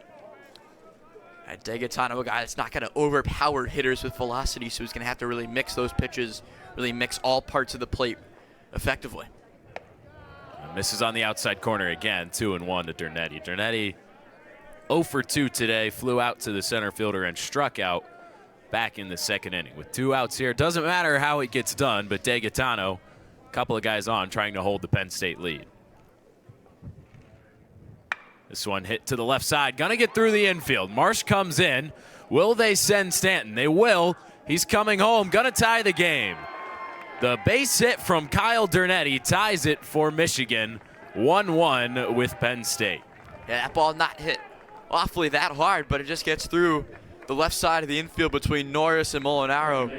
DeGaetano, a guy that's not going to overpower hitters with velocity, so he's going to have to really mix those pitches, really mix all parts of the plate effectively. Misses on the outside corner again, 2-1 to Dernetti. Dernetti 0 for 2 today, flew out to the center fielder and struck out back in the second inning. With 2 outs here, doesn't matter how it gets done, but DeGaetano, a couple of guys on, trying to hold the Penn State lead. This one hit to the left side, gonna get through the infield. Marsh comes in. Will they send Staton? They will. He's coming home, gonna tie the game. The base hit from Kyle Dernetti ties it for Michigan, 1-1 with Penn State. Yeah, that ball not hit awfully that hard, but it just gets through the left side of the infield between Norris and Molinaro.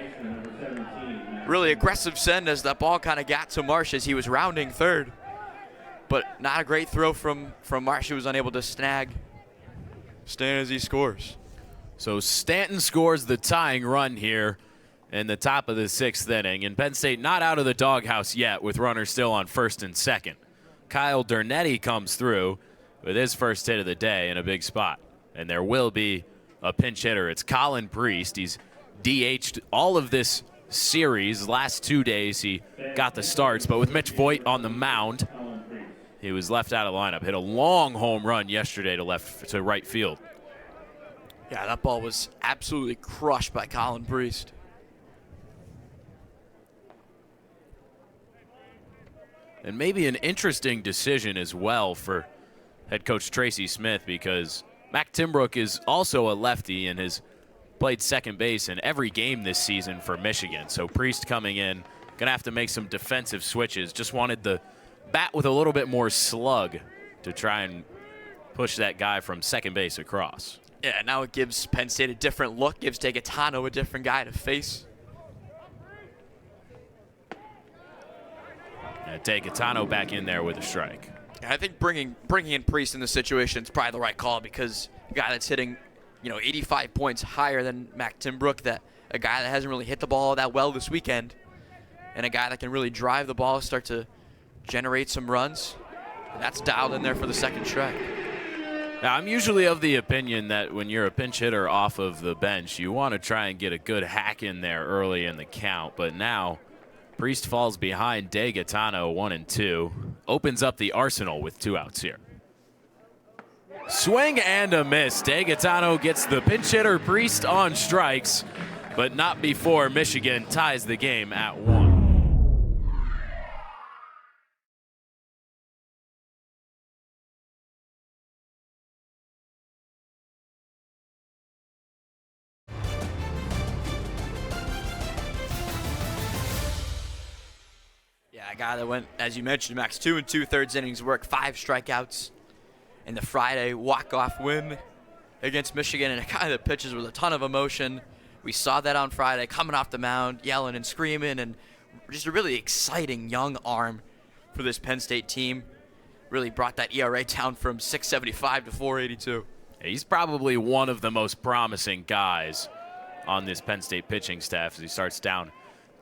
Really aggressive send as that ball kind of got to Marsh as he was rounding third. But not a great throw from Marsh. He was unable to snag Staton as he scores. So Staton scores the tying run here in the top of the 6th inning. And Penn State not out of the doghouse yet with runners still on first and second. Kyle Dernetti comes through with his first hit of the day in a big spot. And there will be a pinch hitter. It's Colin Priest. He's DH'd all of this series. Last 2 days he got the starts, but with Mitch Voigt on the mound, he was left out of the lineup. Hit a long home run yesterday to right field. Yeah, that ball was absolutely crushed by Colin Priest. And maybe an interesting decision as well for head coach Tracy Smith, because Mac Timbrook is also a lefty and has played second base in every game this season for Michigan. So Priest coming in, gonna have to make some defensive switches. Just wanted the bat with a little bit more slug to try and push that guy from second base across. Yeah, now it gives Penn State a different look, gives DeGaetano a different guy to face. DeGaetano back in there with a strike. I think bringing in Priest in this situation is probably the right call, because a guy that's hitting, 85 points higher than Mac Timbrook, that a guy that hasn't really hit the ball that well this weekend, and a guy that can really drive the ball, start to generate some runs. And that's dialed in there for the second strike. Now, I'm usually of the opinion that when you're a pinch hitter off of the bench, you want to try and get a good hack in there early in the count. But now, Priest falls behind DeGaetano 1-2. Opens up the arsenal with 2 outs here. Swing and a miss. DeGaetano gets the pinch hitter Priest on strikes, but not before Michigan ties the game at 1. A guy that went, as you mentioned, Max, 2 2/3 innings work, 5 strikeouts in the Friday walk-off win against Michigan, and a guy that pitches with a ton of emotion. We saw that on Friday, coming off the mound, yelling and screaming, and just a really exciting young arm for this Penn State team. Really brought that ERA down from 6.75 to 4.82. He's probably one of the most promising guys on this Penn State pitching staff as he starts down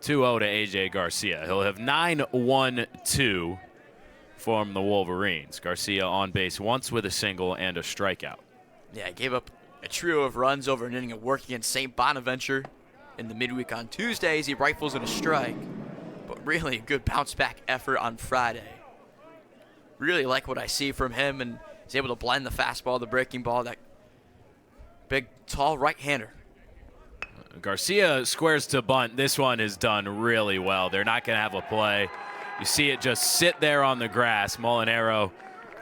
2-0 to A.J. Garcia. He'll have 9-1-2 from the Wolverines. Garcia on base once with a single and a strikeout. Yeah, he gave up a trio of runs over an inning of work against St. Bonaventure in the midweek on Tuesdays. He rifles in a strike, but really a good bounce-back effort on Friday. Really like what I see from him, and he's able to blend the fastball, the breaking ball, that big, tall right-hander. Garcia squares to bunt. This one is done really well. They're not going to have a play. You see it just sit there on the grass. Molinaro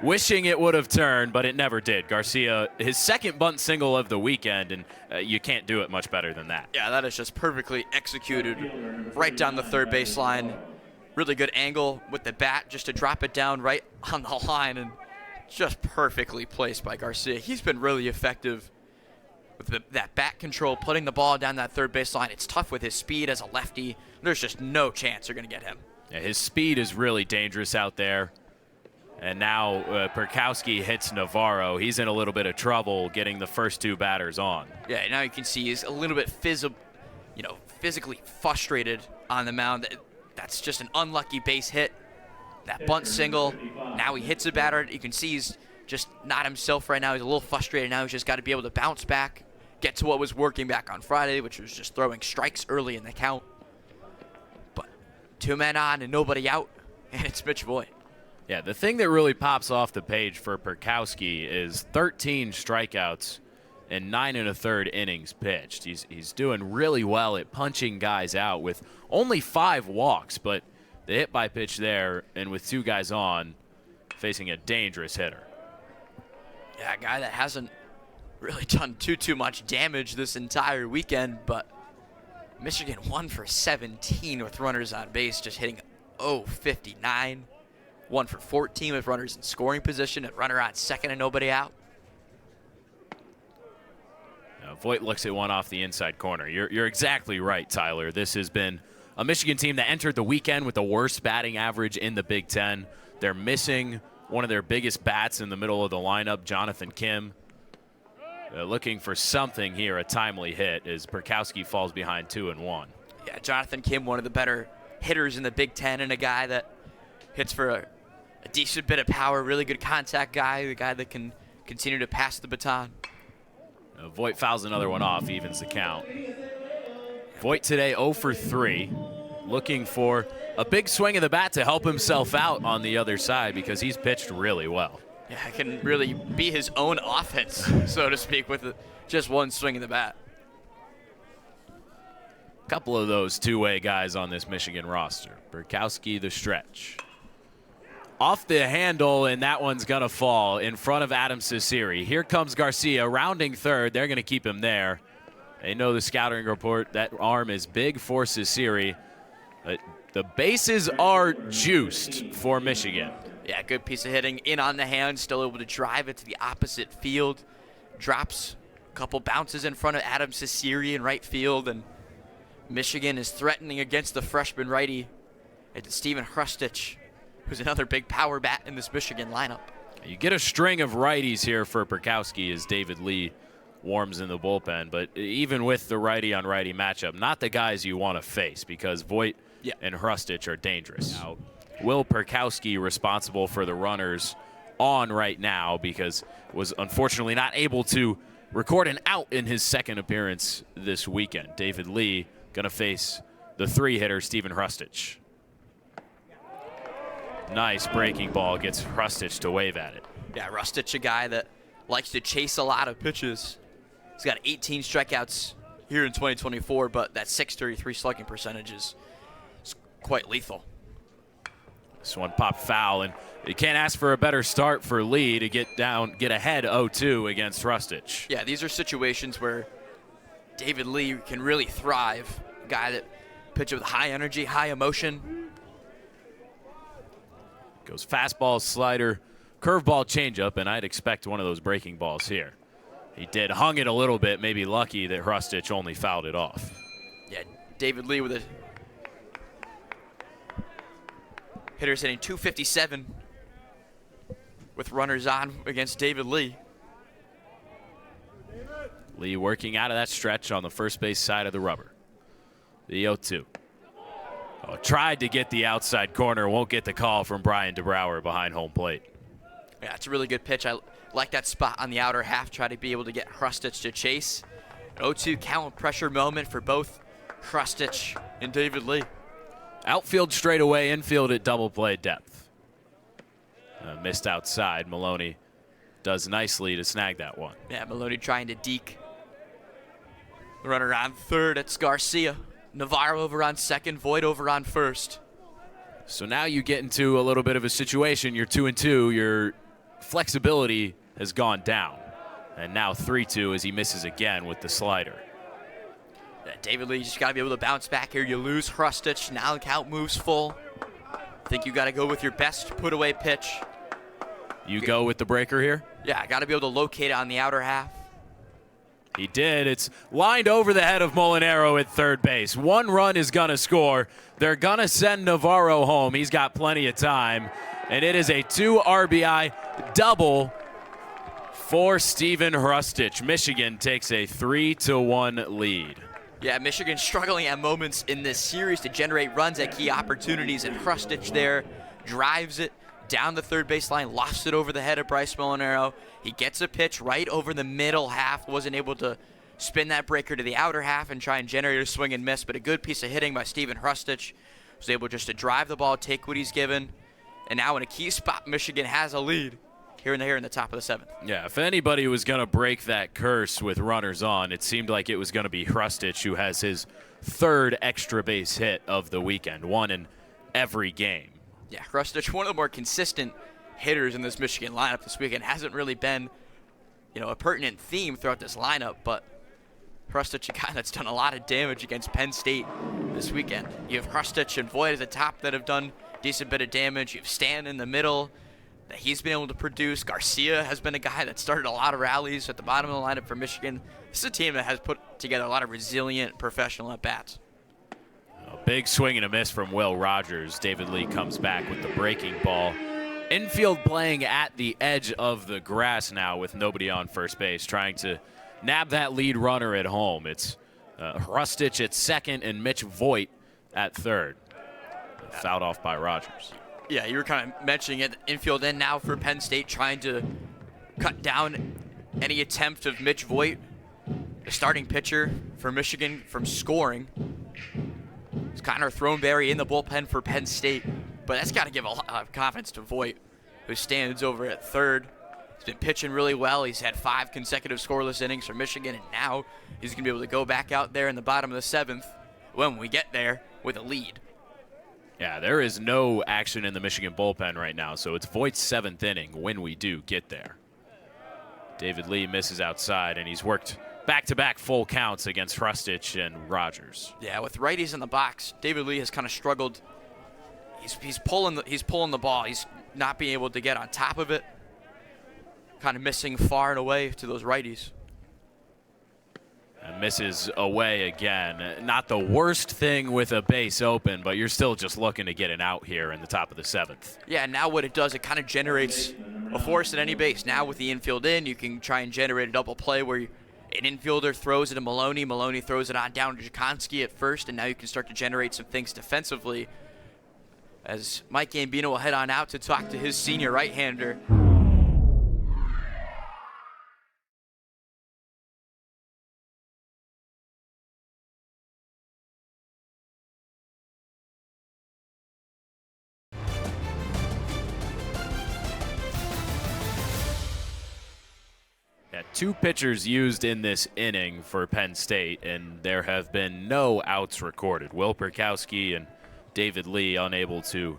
wishing it would have turned, but it never did. Garcia, his second bunt single of the weekend, and you can't do it much better than that. Yeah, that is just perfectly executed right down the third baseline. Really good angle with the bat just to drop it down right on the line, and just perfectly placed by Garcia. He's been really effective with that bat control, putting the ball down that third baseline. It's tough with his speed as a lefty. There's just no chance they're going to get him. Yeah, his speed is really dangerous out there. And now Perkowski hits Navarro. He's in a little bit of trouble getting the first two batters on. Yeah, now you can see he's a little bit physically frustrated on the mound. That's just an unlucky base hit. That bunt single. Now he hits a batter. You can see he's just not himself right now. He's a little frustrated now. He's just got to be able to bounce back, get to what was working back on Friday, which was just throwing strikes early in the count. But 2 men on and nobody out, and it's Mitch Voigt. Yeah, the thing that really pops off the page for Perkowski is 13 strikeouts and 9 1/3 innings pitched. He's doing really well at punching guys out with only 5 walks, but the hit by pitch there, and with 2 guys on, facing a dangerous hitter. Yeah, a guy that hasn't really done too much damage this entire weekend, but Michigan 1 for 17 with runners on base, just hitting .059. 1 for 14 with runners in scoring position, and runner on second and nobody out. Now, Voigt looks at one off the inside corner. You're exactly right, Tyler. This has been a Michigan team that entered the weekend with the worst batting average in the Big Ten. They're missing one of their biggest bats in the middle of the lineup, Jonathan Kim. Looking for something here, a timely hit, as Perkowski falls behind 2-1. Yeah, Jonathan Kim, one of the better hitters in the Big Ten, and a guy that hits for a decent bit of power, really good contact guy, the guy that can continue to pass the baton. Voigt fouls another one off, evens the count. Voigt today 0 for 3, looking for a big swing of the bat to help himself out on the other side because he's pitched really well. Yeah, can really be his own offense, so to speak, with just one swing of the bat. A couple of those two-way guys on this Michigan roster. Perkowski the stretch. Off the handle, and that one's going to fall in front of Adam Cecere. Here comes Garcia rounding third. They're going to keep him there. They know the scouting report. That arm is big for Cecere. The bases are juiced for Michigan. Yeah, good piece of hitting. In on the hand, still able to drive it to the opposite field. Drops a couple bounces in front of Adam Cecere in right field, and Michigan is threatening against the freshman righty. It's Stephen Hrustich, who's another big power bat in this Michigan lineup. You get a string of righties here for Perkowski as David Lee warms in the bullpen, but even with the righty-on-righty matchup, not the guys you want to face because Voigt and Hrustich are dangerous. Now, Will Perkowski responsible for the runners on right now because was unfortunately not able to record an out in his second appearance this weekend. David Lee going to face the 3-hitter Stephen Hrustich. Nice breaking ball, gets Hrustich to wave at it. Yeah, Hrustich, a guy that likes to chase a lot of pitches. He's got 18 strikeouts here in 2024, but that .633 slugging percentage is quite lethal. This one popped foul, and you can't ask for a better start for Lee to get ahead 0-2 against Hrustich. Yeah, these are situations where David Lee can really thrive. A guy that pitches with high energy, high emotion. Goes fastball, slider, curveball, changeup, and I'd expect one of those breaking balls here. He did, hung it a little bit, maybe lucky that Hrustich only fouled it off. Yeah, David Lee with a hitters hitting .257 with runners on against David Lee. Lee working out of that stretch on the first base side of the rubber. The 0-2. Tried to get the outside corner, won't get the call from Brian DeBrouwer behind home plate. Yeah, it's a really good pitch. I like that spot on the outer half, try to be able to get Hrustich to chase. An 0-2 count pressure moment for both Hrustich and David Lee. Outfield straightaway, infield at double play depth. Missed outside. Maloney does nicely to snag that one. Yeah, Maloney trying to deke. Runner on third, it's Garcia. Navarro over on second, Voigt over on first. So now you get into a little bit of a situation. You're 2-2. You're flexibility has gone down. And now 3-2 as he misses again with the slider. Yeah, David Lee, you just got to be able to bounce back here. You lose Hrustic. Now the count moves full. I think you got to go with your best put-away pitch. You go with the breaker here? Yeah, got to be able to locate it on the outer half. He did. It's lined over the head of Molinaro at third base. 1 run is going to score. They're going to send Navarro home. He's got plenty of time. And it is a 2 RBI double for Steven Hrustic. Michigan takes a 3-1 lead. Yeah, Michigan struggling at moments in this series to generate runs at key opportunities, and Hrustic there drives it down the third base line, lofts it over the head of Bryce Molinaro. He gets a pitch right over the middle half, wasn't able to spin that breaker to the outer half and try and generate a swing and miss, but a good piece of hitting by Steven Hrustic. Was able just to drive the ball, take what he's given, and now in a key spot, Michigan has a lead here in the top of the 7th. Yeah, if anybody was going to break that curse with runners on, it seemed like it was going to be Hrustic, who has his 3rd extra base hit of the weekend, 1 in every game. Yeah, Hrustic, one of the more consistent hitters in this Michigan lineup this weekend. Hasn't really been, a pertinent theme throughout this lineup, but Hrustic, a guy that's done a lot of damage against Penn State this weekend. You have Hrustic and Voit at the top that have done a decent bit of damage. You have Stan in the middle that he's been able to produce. Garcia has been a guy that started a lot of rallies at the bottom of the lineup for Michigan. This is a team that has put together a lot of resilient professional at-bats. A big swing and a miss from Will Rogers. David Lee comes back with the breaking ball. Infield playing at the edge of the grass now with nobody on first base, trying to nab that lead runner at home. It's Hrustic at second and Mitch Voit at third. Fouled off by Rogers. Yeah, you were kind of mentioning it. Infield in now for Penn State, trying to cut down any attempt of Mitch Voit, the starting pitcher for Michigan, from scoring. It's Connor Throneberry in the bullpen for Penn State, but that's got to give a lot of confidence to Voit, who stands over at third. He's been pitching really well. He's had 5 consecutive scoreless innings for Michigan, and now he's going to be able to go back out there in the bottom of the 7th when we get there with a lead. Yeah, there is no action in the Michigan bullpen right now, so it's Voigt's 7th inning when we do get there. David Lee misses outside, and he's worked back-to-back full counts against Hrustic and Rogers. Yeah, with righties in the box, David Lee has kind of struggled. He's pulling the ball. He's not being able to get on top of it. Kind of missing far and away to those righties. And misses away again. Not the worst thing with a base open, but you're still just looking to get an out here in the top of the 7th. Yeah, now what it does, it kind of generates a force at any base. Now with the infield in, you can try and generate a double play where an infielder throws it to Maloney. Maloney throws it on down to Jakonski at first, and now you can start to generate some things defensively. As Mike Gambino will head on out to talk to his senior right-hander. Yeah, 2 pitchers used in this inning for Penn State, and there have been no outs recorded. Will Perkowski and David Lee unable to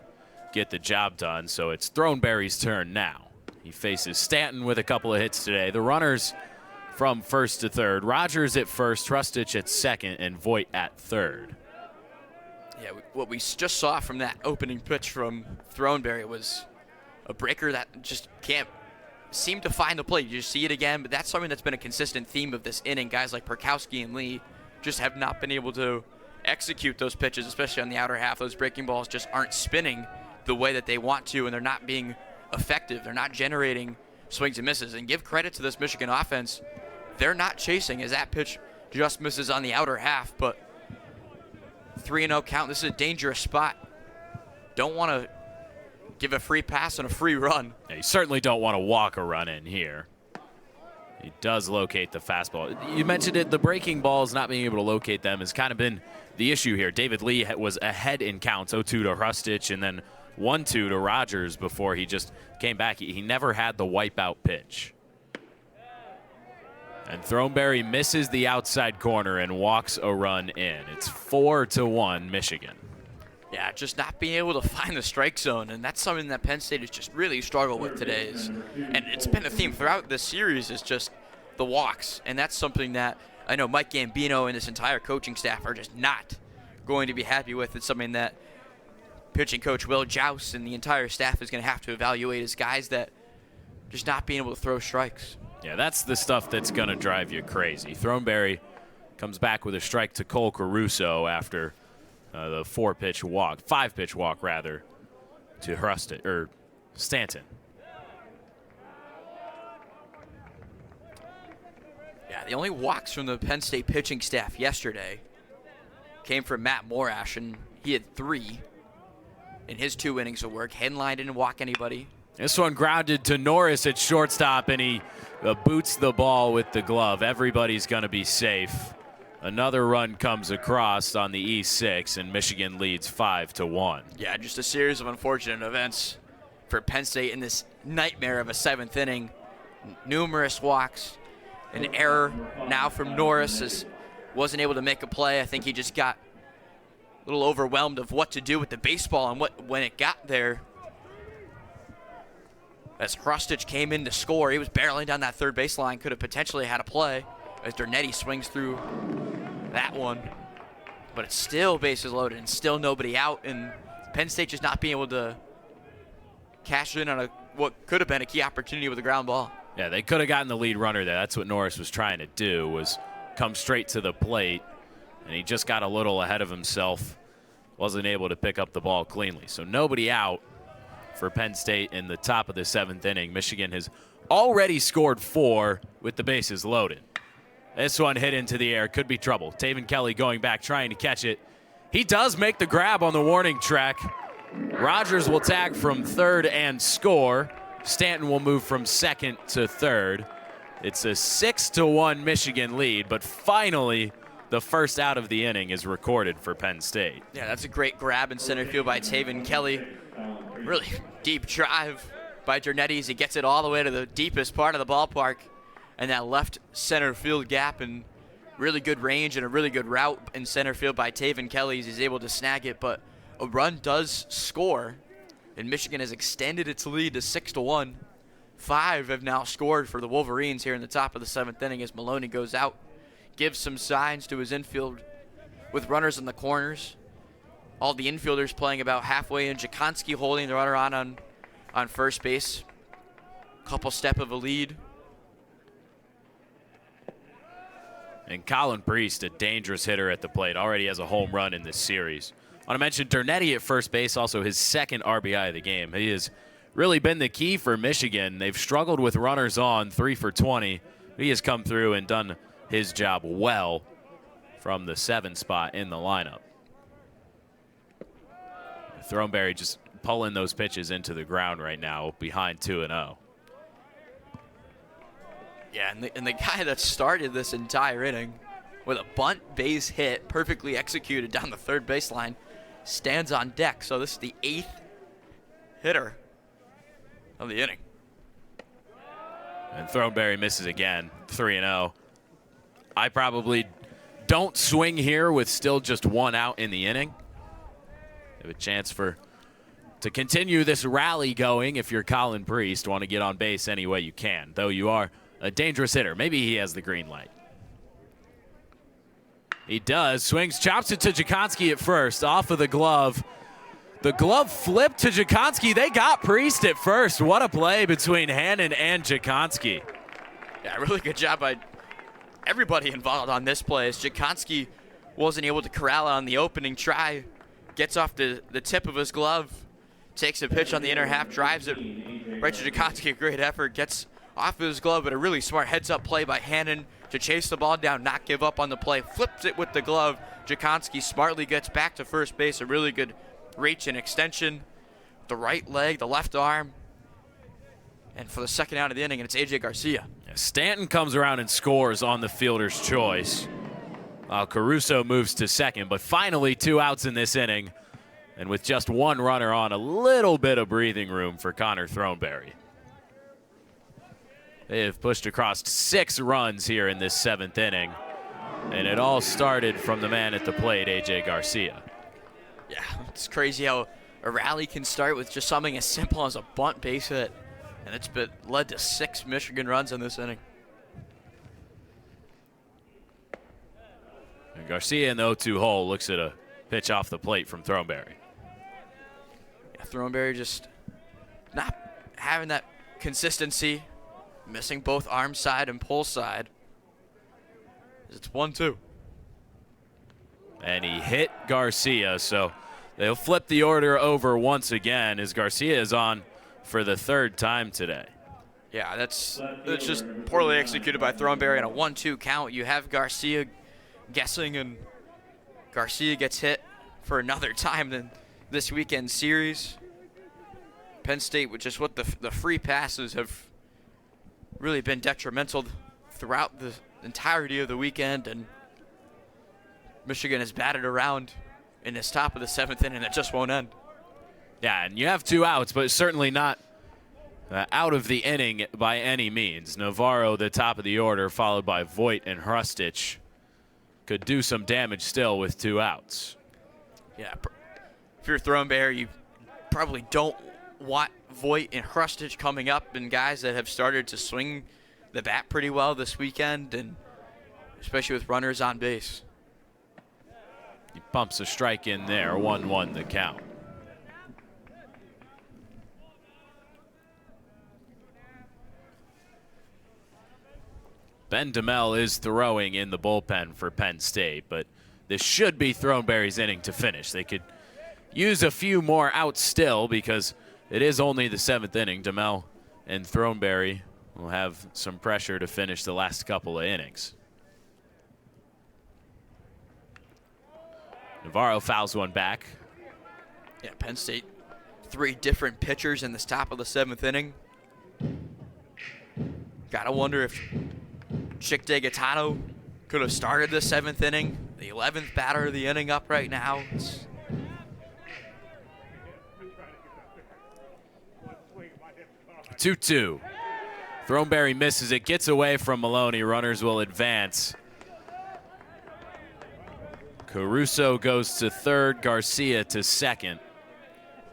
get the job done, so it's Throneberry's turn now. He faces Staton with a couple of hits today. The runners from first to third. Rogers at first, Hrustic at second, and Voit at third. Yeah, what we just saw from that opening pitch from Throneberry was a breaker that just can't seem to find the plate. You just see it again, but that's something that's been a consistent theme of this inning. Guys like Perkowski and Lee just have not been able to execute those pitches, especially on the outer half. Those breaking balls just aren't spinning the way that they want to, and they're not being effective. They're not generating swings and misses. And give credit to this Michigan offense. They're not chasing, as that pitch just misses on the outer half, but 3-0 count. This is a dangerous spot. Don't want to give a free pass and a free run. Yeah, you certainly don't want to walk a run in here. He does locate the fastball. You mentioned it, the breaking balls, not being able to locate them has kind of been the issue here. David Lee was ahead in counts, 0-2 to Hrustic, and then 1-2 to Rogers before he just came back. He never had the wipeout pitch. And Throneberry misses the outside corner and walks a run in. It's 4-1 Michigan. Yeah, just not being able to find the strike zone, and that's something that Penn State has just really struggled with today. And it's been a theme throughout this series, is just the walks, and that's something that I know Mike Gambino and this entire coaching staff are just not going to be happy with. It's something that pitching coach Will Joust and the entire staff is going to have to evaluate as guys that just not being able to throw strikes. Yeah, that's the stuff that's going to drive you crazy. Throneberry comes back with a strike to Cole Caruso after the 5-pitch walk to Staton. Yeah, the only walks from the Penn State pitching staff yesterday came from Matt Morash, and he had 3 in his 2 innings of work. Henline didn't walk anybody. This one grounded to Norris at shortstop, and he boots the ball with the glove. Everybody's going to be safe. Another run comes across on the E6, and Michigan leads 5-1. Yeah, just a series of unfortunate events for Penn State in this nightmare of a 7th inning. Numerous walks, an error now from Norris, as wasn't able to make a play. I think he just got a little overwhelmed of what to do with the baseball and when it got there. As Hrustich came in to score, he was barreling down that third baseline, could have potentially had a play as Dernetti swings through that one. But it's still bases loaded and still nobody out, and Penn State just not being able to cash in on what could have been a key opportunity with a ground ball. Yeah, they could have gotten the lead runner there. That's what Norris was trying to do, was come straight to the plate, and he just got a little ahead of himself, wasn't able to pick up the ball cleanly. So nobody out for Penn State in the top of the 7th inning. Michigan has already scored 4 with the bases loaded. This one hit into the air, could be trouble. Taven Kelly going back, trying to catch it. He does make the grab on the warning track. Rogers will tag from third and score. Stanton will move from second to third. It's a 6-1 Michigan lead, but finally the first out of the inning is recorded for Penn State. Yeah, that's a great grab in center field by Taven Kelly. Really deep drive by Dernetti as he gets it all the way to the deepest part of the ballpark. And that left center field gap, and really good range and a really good route in center field by Taven Kelly as he's able to snag it. But a run does score, and Michigan has extended its lead to 6-1. 5 have now scored for the Wolverines here in the top of the 7th inning as Maloney goes out, gives some signs to his infield with runners in the corners. All the infielders playing about halfway in. Jakonski holding the runner on first base. Couple step of a lead. And Colin Priest, a dangerous hitter at the plate, already has a home run in this series. I want to mention Dernetti at first base, also his 2nd RBI of the game. He has really been the key for Michigan. They've struggled with runners on, 3 for 20. He has come through and done his job well from the 7 spot in the lineup. Throneberry just pulling those pitches into the ground right now, behind 2-0. Yeah, and the guy that started this entire inning with a bunt base hit, perfectly executed down the third baseline, stands on deck. So this is the 8th hitter of the inning. And Throneberry misses again, 3-0. I probably don't swing here with still just 1 out in the inning. You have a chance to continue this rally going if you're Colin Priest. Want to get on base any way you can, though you are a dangerous hitter. Maybe he has the green light. He does. Swings, chops it to Jakonski at first, off of the glove. The glove flipped to Jakonski. They got Priest at first. What a play between Hannon and Jakonski. Yeah, really good job by everybody involved on this play, as Jakonski wasn't able to corral it on the opening try. Gets off the tip of his glove, takes a pitch on the inner half, drives it right to Jakonski. A great effort, gets off of his glove, but a really smart heads-up play by Hannon to chase the ball down, not give up on the play. Flips it with the glove. Jakonski smartly gets back to first base. A really good reach and extension. The right leg, the left arm. And for the 2nd out of the inning, and it's A.J. Garcia. Stanton comes around and scores on the fielder's choice. Caruso moves to second, but finally 2 outs in this inning. And with just 1 runner on, a little bit of breathing room for Connor Throneberry. They have pushed across 6 runs here in this 7th inning. And it all started from the man at the plate, A.J. Garcia. Yeah, it's crazy how a rally can start with just something as simple as a bunt base hit, and it's led to 6 Michigan runs in this inning. And Garcia in the 0-2 hole looks at a pitch off the plate from Throneberry. Yeah, Throneberry just not having that consistency, missing both arm side and pull side. It's 1-2. And he hit Garcia, so they'll flip the order over once again as Garcia is on for the 3rd time today. Yeah, that's just poorly executed by Throneberry in a 1-2 count. You have Garcia guessing, and Garcia gets hit for another time in this weekend series. Penn State, with just what the free passes have really been detrimental throughout the entirety of the weekend, and Michigan has batted around in this top of the 7th inning that just won't end. Yeah, and you have 2 outs, but certainly not out of the inning by any means. Navarro, the top of the order, followed by Voit and Hrustic, could do some damage still with 2 outs. Yeah, if you're Throneberry, you probably don't want Voit and Hrustic coming up, and guys that have started to swing the bat pretty well this weekend, and especially with runners on base. He pumps a strike in there, 1-1 the count. Ben DeMel is throwing in the bullpen for Penn State, but this should be Throneberry's inning to finish. They could use a few more outs still because it is only the 7th inning. DeMel and Throneberry will have some pressure to finish the last couple of innings. Navarro fouls one back. Yeah, Penn State, 3 different pitchers in this top of the 7th inning. Gotta wonder if Chick DeGaetano could have started the 7th inning. The 11th batter of the inning up right now. It's 2-2. Throneberry misses it, gets away from Maloney. Runners will advance. Caruso goes to 3rd, Garcia to 2nd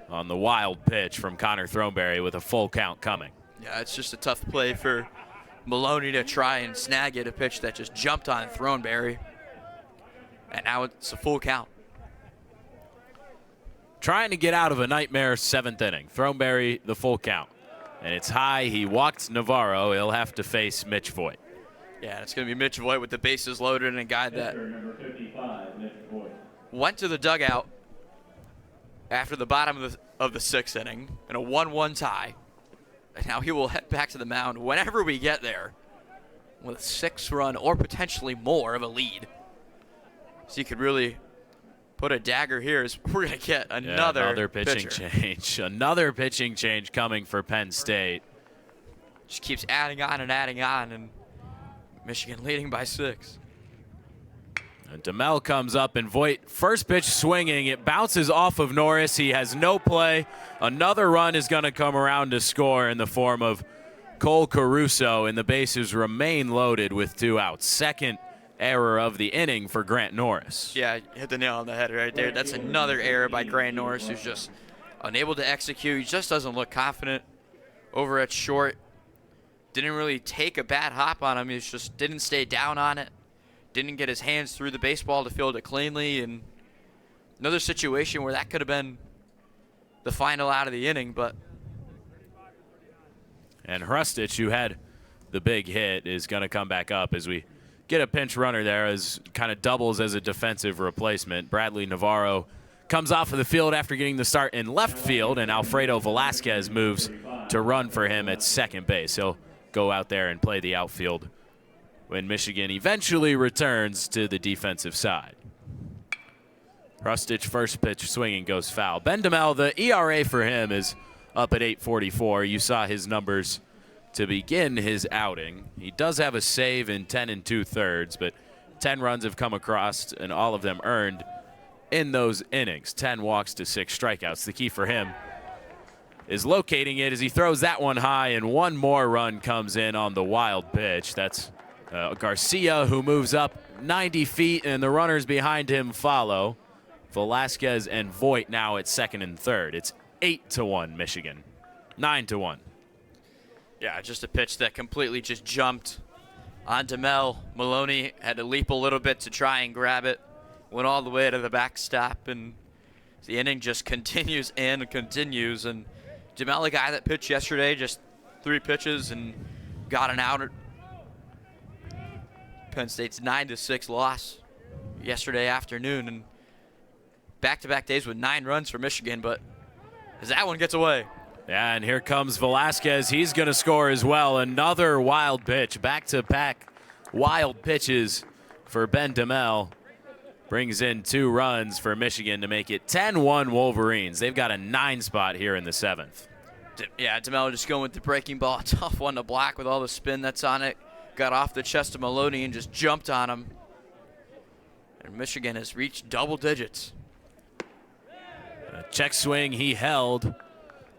on the wild pitch from Connor Throneberry with a full count coming. Yeah, it's just a tough play for Maloney to try and snag it, a pitch that just jumped on Throneberry. And now it's a full count. Trying to get out of a nightmare 7th inning. Throneberry, the full count. And it's high. He walked Navarro. He'll have to face Mitch Voit. Yeah, it's going to be Mitch Voit with the bases loaded, and a guy that went to the dugout after the bottom of the 6th inning in a 1-1 tie. And now he will head back to the mound whenever we get there with a 6-run or potentially more of a lead. So you could really put a dagger here as we're going to get another pitching change. Another pitching change coming for Penn State. Just keeps adding on, and Michigan leading by 6. And DeMel comes up, and Voit, first pitch swinging. It bounces off of Norris. He has no play. Another run is going to come around to score in the form of Cole Caruso, and the bases remain loaded with 2 outs. 2nd error of the inning for Grant Norris. Yeah, hit the nail on the head right there. That's another error by Grant Norris, who's just unable to execute. He just doesn't look confident over at short. Didn't really take a bad hop on him. He just didn't stay down on it. Didn't get his hands through the baseball to field it cleanly. And another situation where that could have been the final out of the inning. But and Hrustic, who had the big hit, is going to come back up as we get a pinch runner there, as kind of doubles as a defensive replacement. Bradley Navarro comes off of the field after getting the start in left field, and Alfredo Velasquez moves to run for him at 2nd base. He'll go out there and play the outfield when Michigan eventually returns to the defensive side. Hrustic, first pitch swinging, goes foul. Ben DeMel, the ERA for him is up at 8.44. You saw his numbers to begin his outing. He does have a save in 10 2/3, but 10 runs have come across, and all of them earned in those innings. 10 walks to 6 strikeouts. The key for him is locating it as he throws that one high, and one more run comes in on the wild pitch. That's Garcia, who moves up 90 feet, and the runners behind him follow. Velasquez and Voigt now at second and third. It's 8-1 Michigan, 9-1. Yeah, just a pitch that completely just jumped on DeMel. Maloney had to leap a little bit to try and grab it. Went all the way to the backstop, and the inning just continues and continues. And DeMel, a guy that pitched yesterday, just 3 pitches and got an out. Penn State's 9-6 loss yesterday afternoon, and back-to-back days with 9 runs for Michigan, but as that one gets away. Yeah, and here comes Velasquez. He's going to score as well. Another wild pitch. Back-to-back wild pitches for Ben DeMel. Brings in 2 runs for Michigan to make it 10-1 Wolverines. They've got a 9 spot here in the 7th. Yeah, DeMel just going with the breaking ball. Tough one to block with all the spin that's on it. Got off the chest of Maloney and just jumped on him. And Michigan has reached double digits. A check swing he held.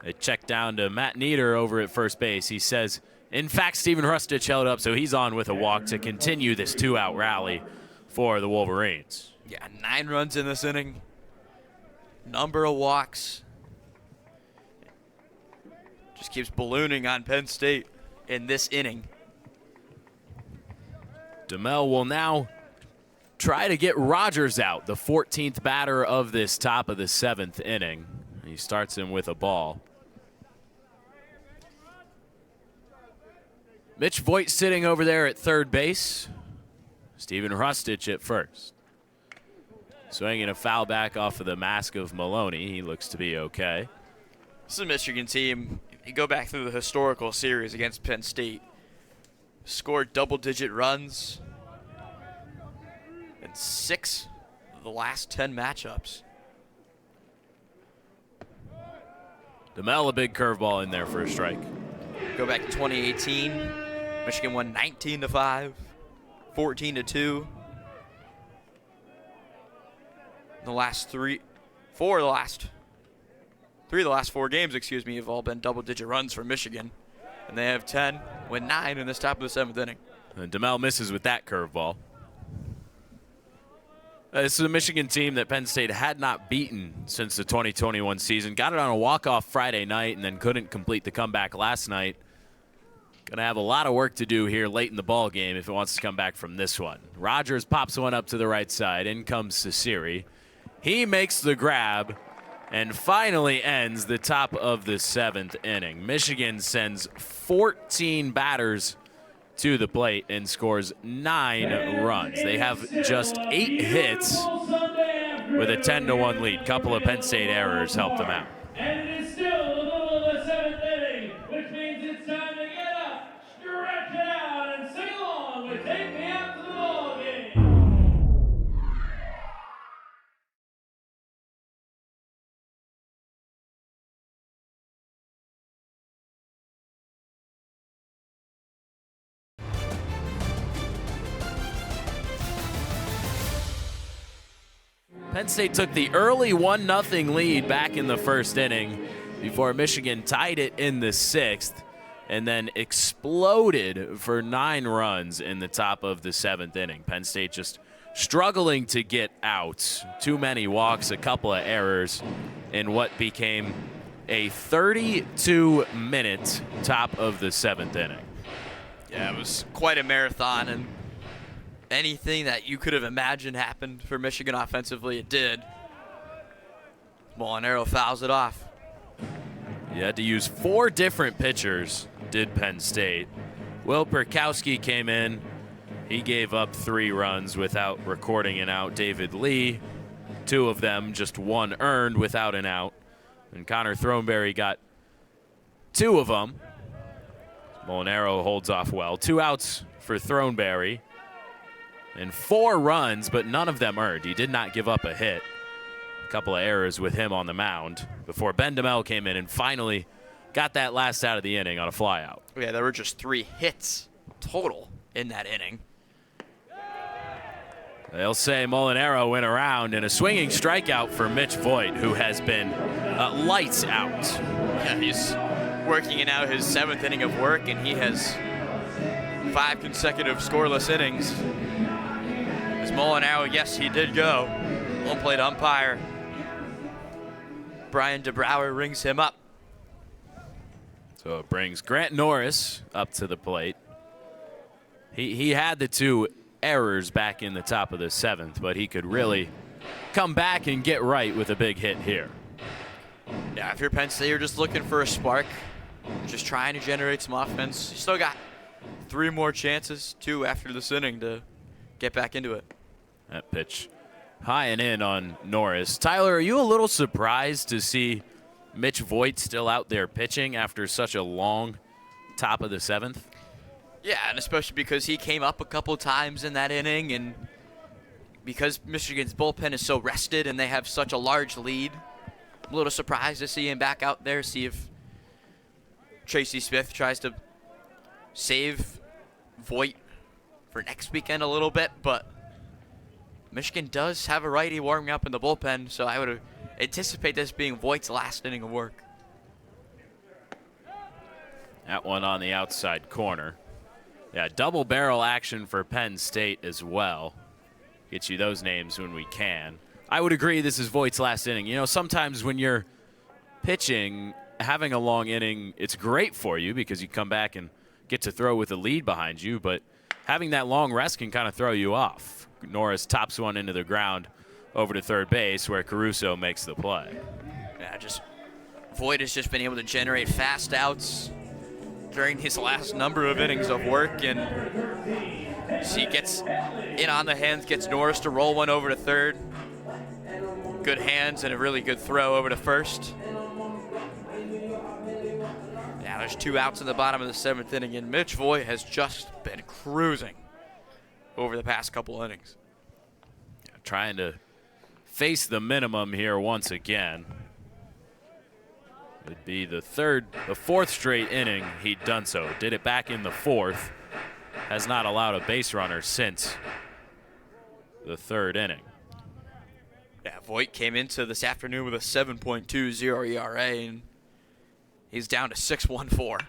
A check down to Matt Nieder over at first base. He says, in fact, Stephen Rustich held up, so he's on with a walk to continue this 2-out rally for the Wolverines. Yeah, 9 runs in this inning. Number of walks. Just keeps ballooning on Penn State in this inning. DeMel will now try to get Rogers out, the 14th batter of this top of the 7th inning. He starts him with a ball. Mitch Voigt sitting over there at third base. Stephen Rustich at first. Swinging a foul back off of the mask of Maloney. He looks to be okay. This is a Michigan team. You go back through the historical series against Penn State. Scored double-digit runs in 6 of the last 10 matchups. DeMel, a big curveball in there for a strike. Go back to 2018. Michigan won 19-5, 14-2. The last 3 of the last 4 games, have all been double-digit runs for Michigan. And they have 10, win 9 in this top of the 7th inning. And DeMel misses with that curveball. This is a Michigan team that Penn State had not beaten since the 2021 season. Got it on a walk-off Friday night and then couldn't complete the comeback last night. Going to have a lot of work to do here late in the ball game if it wants to come back from this one. Rogers pops one up to the right side. In comes Cecere. He makes the grab and finally ends the top of the 7th inning. Michigan sends 14 batters to the plate and scores 9 runs. They have just 8 hits with a 10-1 lead. Couple of Penn State errors helped them out. And it is still the middle of the 7th inning, which means it's time to get up, stretch it out, and sing along with Take Me Out to the Ball Game. Penn State took the early 1-0 lead back in the first inning before Michigan tied it in the 6th and then exploded for 9 runs in the top of the 7th inning. Penn State just struggling to get out. Too many walks, a couple of errors in what became a 32-minute top of the 7th inning. Yeah, it was quite a marathon, and anything that you could have imagined happened for Michigan offensively, it did. Molinaro fouls it off. You had to use 4 different pitchers, did Penn State. Will Perkowski came in. He gave up 3 runs without recording an out. David Lee, 2 of them, just 1 earned without an out. And Connor Throneberry got 2 of them. Molinaro holds off well. 2 outs for Throneberry. And 4 runs, but none of them earned. He did not give up a hit. A couple of errors with him on the mound before Ben DeMel came in and finally got that last out of the inning on a flyout. Yeah, there were just 3 hits total in that inning. They'll say Molinaro went around in a swinging strikeout for Mitch Voigt, who has been lights out. Yeah, he's working in out his 7th inning of work, and he has 5 consecutive scoreless innings. As Molinaro, yes, he did go. home plate umpire Brian DeBrouwer rings him up. So it brings Grant Norris up to the plate. He had the 2 errors back in the top of the 7th, but he could really come back and get right with a big hit here. Yeah, if you're Penn State, you're just looking for a spark, just trying to generate some offense. You still got 3 more chances, 2 after this inning, to get back into it. That pitch high and in on Norris. Tyler, are you a little surprised to see Mitch Voigt still out there pitching after such a long top of the 7th? Yeah, and especially because he came up a couple times in that inning, and because Michigan's bullpen is so rested and they have such a large lead, I'm a little surprised to see him back out there, see if Tracy Smith tries to save Voigt for next weekend a little bit, but Michigan does have a righty warming up in the bullpen, so I would anticipate this being Voigt's last inning of work. That one on the outside corner. Yeah, double barrel action for Penn State as well. Get you those names when we can. I would agree this is Voigt's last inning. You know, sometimes when you're pitching, having a long inning, it's great for you because you come back and get to throw with a lead behind you, but having that long rest can kind of throw you off. Norris tops one into the ground over to third base where Caruso makes the play. Yeah, Voigt has just been able to generate fast outs during his last number of innings of work, and he gets in on the hands, gets Norris to roll one over to third. Good hands and a really good throw over to first. Yeah, there's 2 outs in the bottom of the 7th inning, and Mitch Voigt has just been cruising over the past couple innings. Yeah, trying to face the minimum here once again. It'd be the 4th straight inning he'd done so. Did it back in the 4th. Has not allowed a base runner since the 3rd inning. Yeah, Voigt came into this afternoon with a 7.20 ERA, and he's down to 6.14.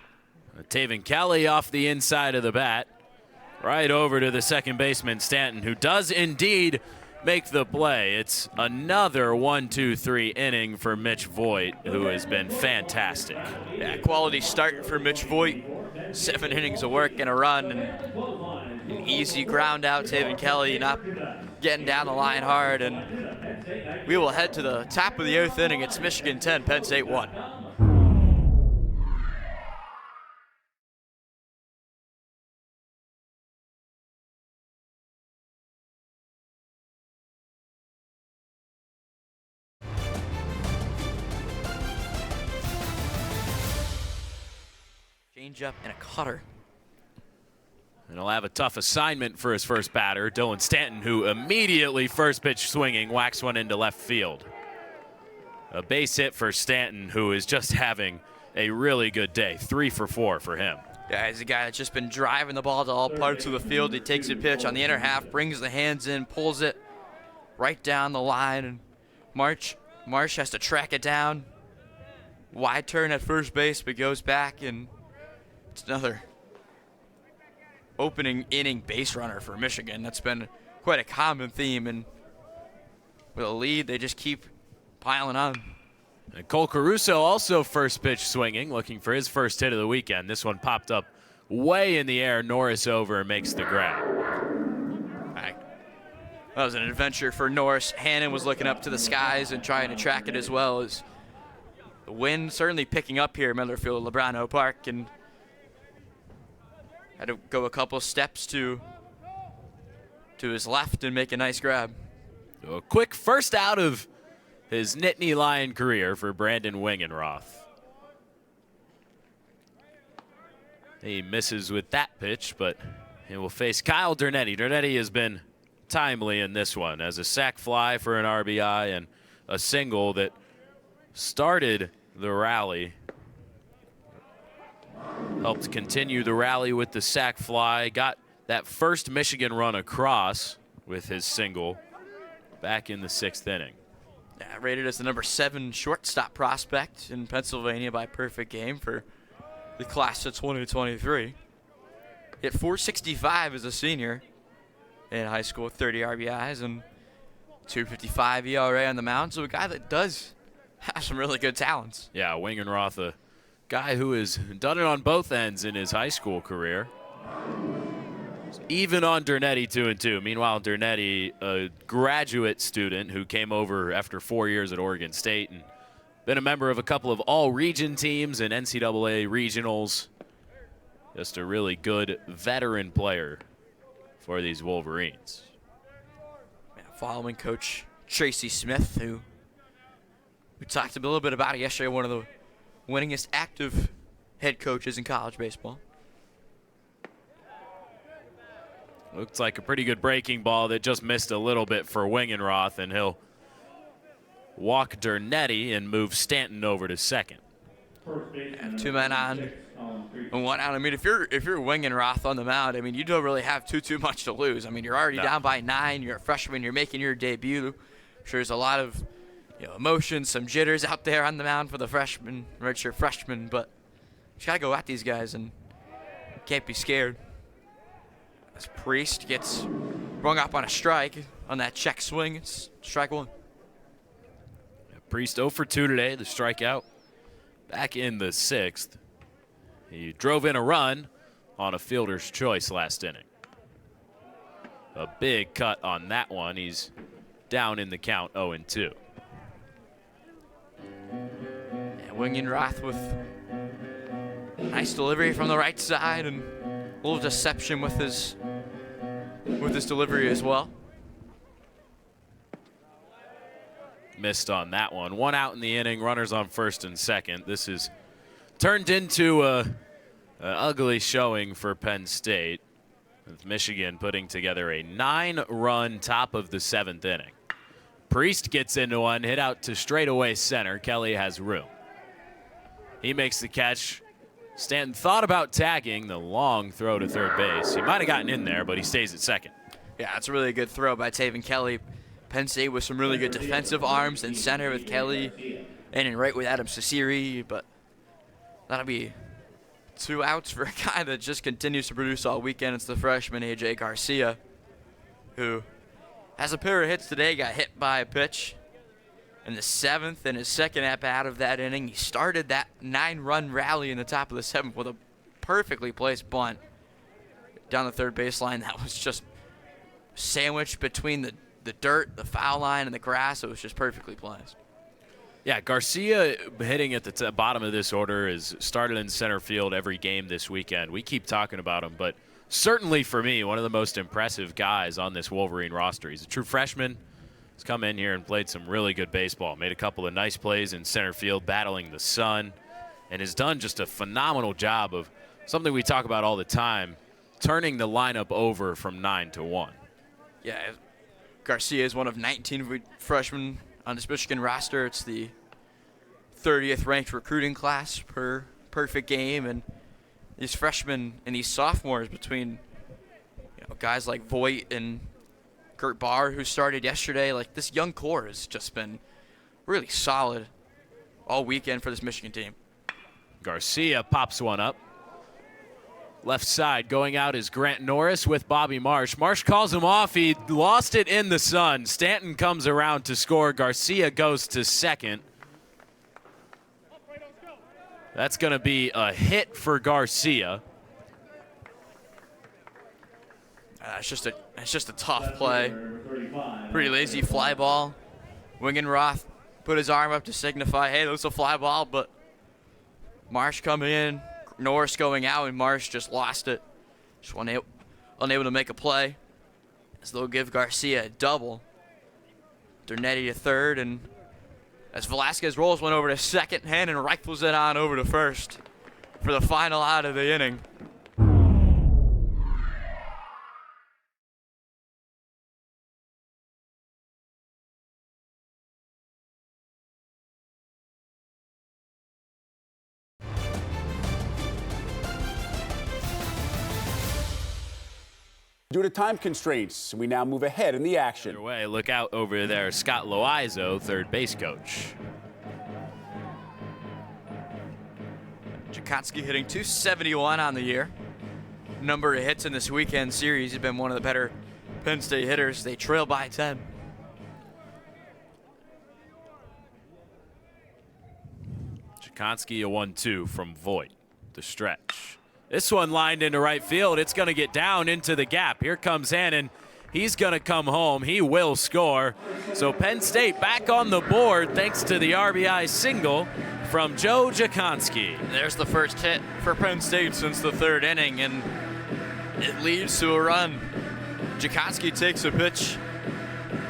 Taven Kelly off the inside of the bat. Right over to the second baseman, Staton, who does indeed make the play. It's another 1-2-3 inning for Mitch Voigt, who has been fantastic. Yeah, quality start for Mitch Voigt. 7 innings of work and a run, and an easy ground out. Taven Kelly not getting down the line hard, and we will head to the top of the 8th inning. It's Michigan 10, Penn State 1. Change-up and a cutter. And he'll have a tough assignment for his first batter, Dylan Staton, who immediately first pitch swinging, whacks one into left field. A base hit for Staton, who is just having a really good day. 3 for 4 for him. Yeah, he's a guy that's just been driving the ball to all parts of the field. He takes a pitch on the inner half, brings the hands in, pulls it right down the line, and Marsh has to track it down. Wide turn at first base, but goes back, and it's another opening inning base runner for Michigan. That's been quite a common theme, and with a lead, they just keep piling on. And Cole Caruso also first pitch swinging, looking for his first hit of the weekend. This one popped up way in the air. Norris over and makes the grab. That was an adventure for Norris. Hannon was looking up to the skies and trying to track it as well. As the wind certainly picking up here at Miller Field, Lebrano Park, and had to go a couple steps to his left and make a nice grab. So a quick first out of his Nittany Lion career for Brandon Wingenroth. He misses with that pitch, but he will face Kyle Dernetti. Dernetti has been timely in this one as a sac fly for an RBI and a single that started the rally. Helped continue the rally with the sac fly. Got that first Michigan run across with his single back in the 6th inning. Yeah, rated as the number 7 shortstop prospect in Pennsylvania by Perfect Game for the class of 2023. Hit .465 as a senior in high school with 30 RBIs, and 2.55 ERA on the mound, so a guy that does have some really good talents. Yeah, Wingenroth, a guy who has done it on both ends in his high school career. Even on Dernetti 2-2. Meanwhile, Dernetti, a graduate student who came over after 4 years at Oregon State and been a member of a couple of all-region teams and NCAA regionals. Just a really good veteran player for these Wolverines. Following Coach Tracy Smith, who we talked a little bit about it yesterday, one of the winningest active head coaches in college baseball. Looks like a pretty good breaking ball that just missed a little bit for Wingenroth, and he'll walk Dernetti and move Staton over to second. And 2 men on and 1 out. I mean, if you're Wingenroth on the mound, I mean, you don't really have too much to lose. I mean, you're already down by 9. You're a freshman. You're making your debut. I'm sure there's a lot of emotion, some jitters out there on the mound for the freshman, redshirt freshman, but you just gotta go at these guys and can't be scared. As Priest gets rung up on a strike on that check swing, it's strike 1. Priest 0 for 2 today, the strikeout. Back in the 6th. He drove in a run on a fielder's choice last inning. A big cut on that one. He's down in the count 0-2. And Wingenroth with nice delivery from the right side and a little deception with his delivery as well. Missed on that one. 1 out in the inning, runners on first and second. This is turned into an ugly showing for Penn State, with Michigan putting together a 9-run top of the 7th inning. Priest gets into one, hit out to straightaway center. Kelly has room. He makes the catch. Stanton thought about tagging the long throw to third base. He might have gotten in there, but he stays at second. Yeah, it's a really good throw by Taven Kelly. Penn State with some really good defensive arms in center with Kelly and in right with Adam Ceciri, but that'll be 2 outs for a guy that just continues to produce all weekend. It's the freshman A.J. Garcia, who has a pair of hits today, got hit by a pitch in the 7th in his second at-bat of that inning. He started that 9-run rally in the top of the 7th with a perfectly placed bunt down the third baseline. That was just sandwiched between the dirt, the foul line, and the grass. It was just perfectly placed. Yeah, Garcia hitting at the bottom of this order is started in center field every game this weekend. We keep talking about him, but certainly for me, one of the most impressive guys on this Wolverine roster. He's a true freshman. He's come in here and played some really good baseball. Made a couple of nice plays in center field, battling the sun, and has done just a phenomenal job of something we talk about all the time, turning the lineup over from 9-1. Yeah, Garcia is one of 19 freshmen on this Michigan roster. It's the 30th ranked recruiting class per perfect game, and these freshmen and these sophomores between guys like Voigt and Kurt Barr, who started yesterday, like this young core has just been really solid all weekend for this Michigan team. Garcia pops one up. Left side going out is Grant Norris with Bobby Marsh. Marsh calls him off. He lost it in the sun. Stanton comes around to score. Garcia goes to second. That's going to be a hit for Garcia. It's just a tough play. Pretty lazy fly ball. Wingenroth put his arm up to signify, hey, that's a fly ball, but Marsh coming in, Norris going out, and Marsh just lost it. Just unable to make a play. As they'll give Garcia a double. Dernetti to third, and as Velasquez rolls one over to second, and rifles it on over to first for the final out of the inning. Due to time constraints, we now move ahead in the action. Either way, look out over there. Scott Loizo, third base coach. Jakonski hitting .271 on the year. Number of hits in this weekend series. He's been one of the better Penn State hitters. They trail by 10. Jakonski a 1-2 from Voigt. The stretch. This one lined into right field. It's going to get down into the gap. Here comes Hannon. He's going to come home. He will score. So Penn State back on the board thanks to the RBI single from Joe Jakonski. There's the first hit for Penn State since the third inning, and it leads to a run. Jakonski takes a pitch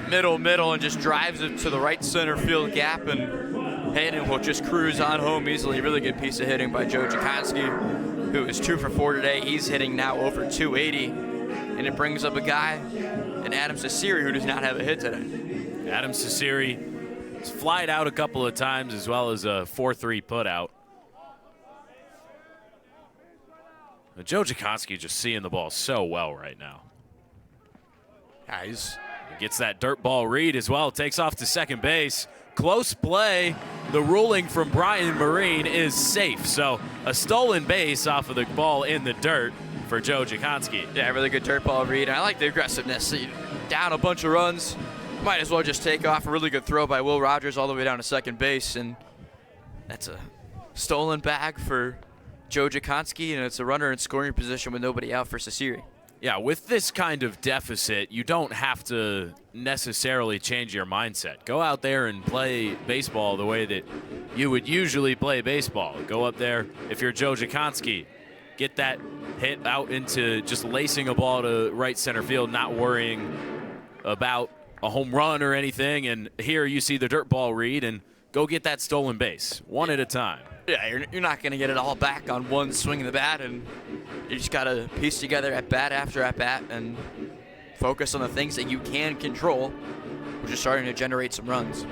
middle, and just drives it to the right center field gap, and Hayden will just cruise on home easily. Really good piece of hitting by Joe Jakonski, who is 2 for 4 today. He's hitting now over 280, and it brings up a guy in Adam Cecere who does not have a hit today. Adam Cecere has flied out a couple of times, as well as a 4-3 put out. But Joe Jakonski just seeing the ball so well right now. Yeah, he gets that dirt ball read as well. Takes off to second base. Close play. The ruling from Brian Marine is safe. So a stolen base off of the ball in the dirt for Joe Jakonski. Yeah, really good dirt ball read. I like the aggressiveness. Down a bunch of runs, might as well just take off. A really good throw by Will Rogers all the way down to second base, and that's a stolen bag for Joe Jakonski, and it's a runner in scoring position with nobody out for Cecere. Yeah, with this kind of deficit, you don't have to necessarily change your mindset. Go out there and play baseball the way that you would usually play baseball. Go up there, if you're Joe Jakonski, get that hit out into just lacing a ball to right center field, not worrying about a home run or anything. And here you see the dirt ball read, and go get that stolen base, one at a time. Yeah, you're not going to get it all back on one swing of the bat, and you just got to piece together at bat after at bat and focus on the things that you can control, which is starting to generate some runs.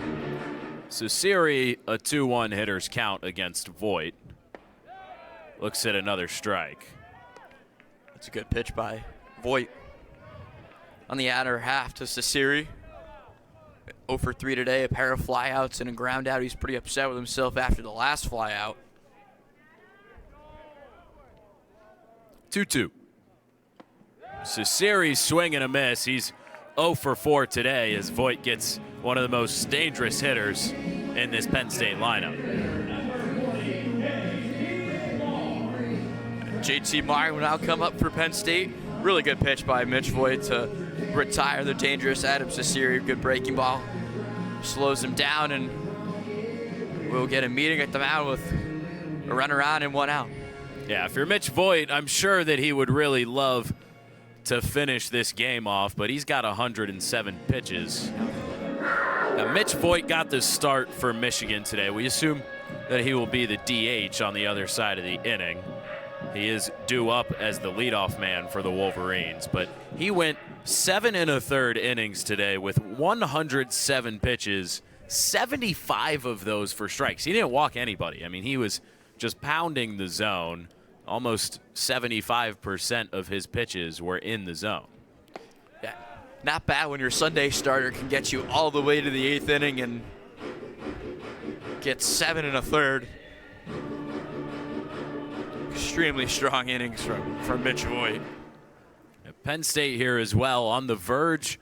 Cecere, a 2-1 hitter's count against Voigt. Looks at another strike. That's a good pitch by Voigt. On the outer half to Cecere. 0 for 3 today, a pair of flyouts and a ground out. He's pretty upset with himself after the last flyout. 2-2. Cecere's swing and a miss. He's 0 for 4 today as Voigt gets one of the most dangerous hitters in this Penn State lineup. JT Meyer will now come up for Penn State. Really good pitch by Mitch Voigt to retire the dangerous Adam Cecere. Good breaking ball. Slows him down, and we'll get a meeting at the mound with a run around and one out. Yeah, if you're Mitch Voigt, I'm sure that he would really love to finish this game off, but he's got 107 pitches. Now, Mitch Voigt got the start for Michigan today. We assume that he will be the DH on the other side of the inning. He is due up as the leadoff man for the Wolverines, but he went 7 1/3 innings today with 107 pitches, 75 of those for strikes. He didn't walk anybody. I mean, he was just pounding the zone. Almost 75% of his pitches were in the zone. Yeah, not bad when your Sunday starter can get you all the way to the 8th inning and get 7 1/3. Extremely strong innings from Mitch Voigt. Penn State here as well on the verge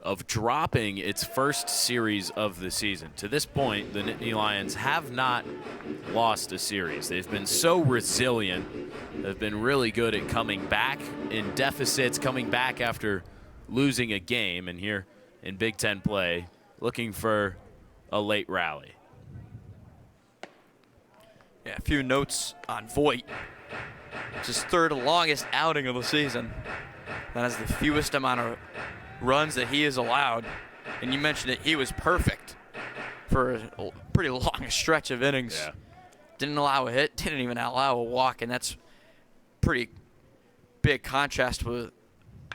of dropping its first series of the season. To this point, the Nittany Lions have not lost a series. They've been so resilient. They've been really good at coming back in deficits, coming back after losing a game, and here in Big Ten play, looking for a late rally. Yeah, a few notes on Voigt. It's his third longest outing of the season. That has the fewest amount of runs that he has allowed. And you mentioned it, he was perfect for a pretty long stretch of innings. Yeah. Didn't allow a hit, didn't even allow a walk, and that's pretty big contrast with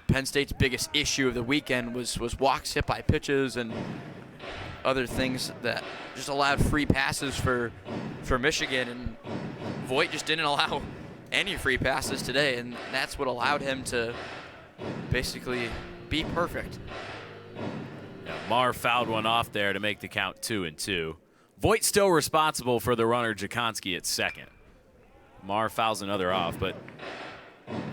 Penn State's biggest issue of the weekend was walks, hit by pitches, and other things that just allowed free passes for Michigan. And Voigt just didn't allow any free passes today, and that's what allowed him to basically be perfect. Yeah, Marr fouled one off there to make the count 2-2. Voigt still responsible for the runner Jakonski at second. Marr fouls another off, but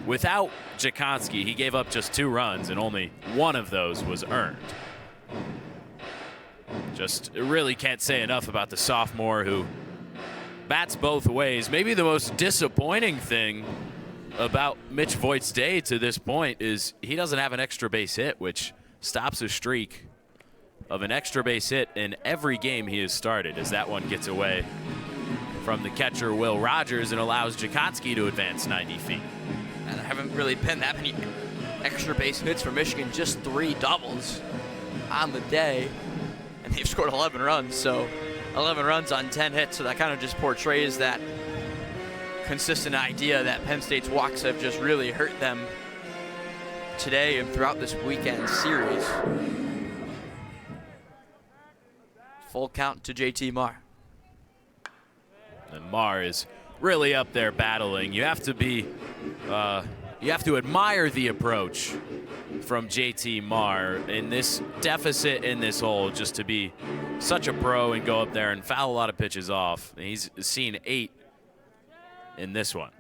without Jakonski, he gave up just 2 runs, and only one of those was earned. Just really can't say enough about the sophomore who bats both ways. Maybe the most disappointing thing about Mitch Voigt's day to this point is he doesn't have an extra base hit, which stops a streak of an extra base hit in every game he has started, as that one gets away from the catcher Will Rogers and allows Jakonski to advance 90 feet. And there haven't really been that many extra base hits for Michigan, just 3 doubles on the day, and they've scored 11 runs, so 11 runs on 10 hits, so that kind of just portrays that consistent idea that Penn State's walks have just really hurt them today and throughout this weekend series. Full count to JT Marr. And Marr is really up there battling. You have to be, you have to admire the approach from JT Marr in this deficit in this hole, just to be such a pro and go up there and foul a lot of pitches off. He's seen 8 in this one.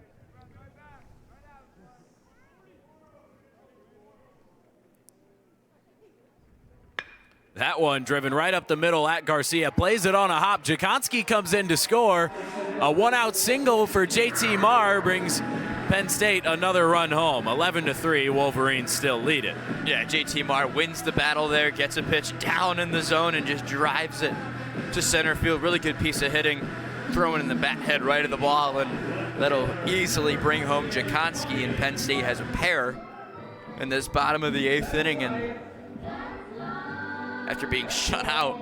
That one driven right up the middle at Garcia. Plays it on a hop. Jakonski comes in to score. A 1-out single for JT Marr brings Penn State another run home. 11-3, Wolverines still lead it. Yeah, JT Marr wins the battle there, gets a pitch down in the zone and just drives it to center field. Really good piece of hitting, throwing in the bat head right of the ball, and that'll easily bring home Jakonski, and Penn State has a pair in this bottom of the 8th inning. And after being shut out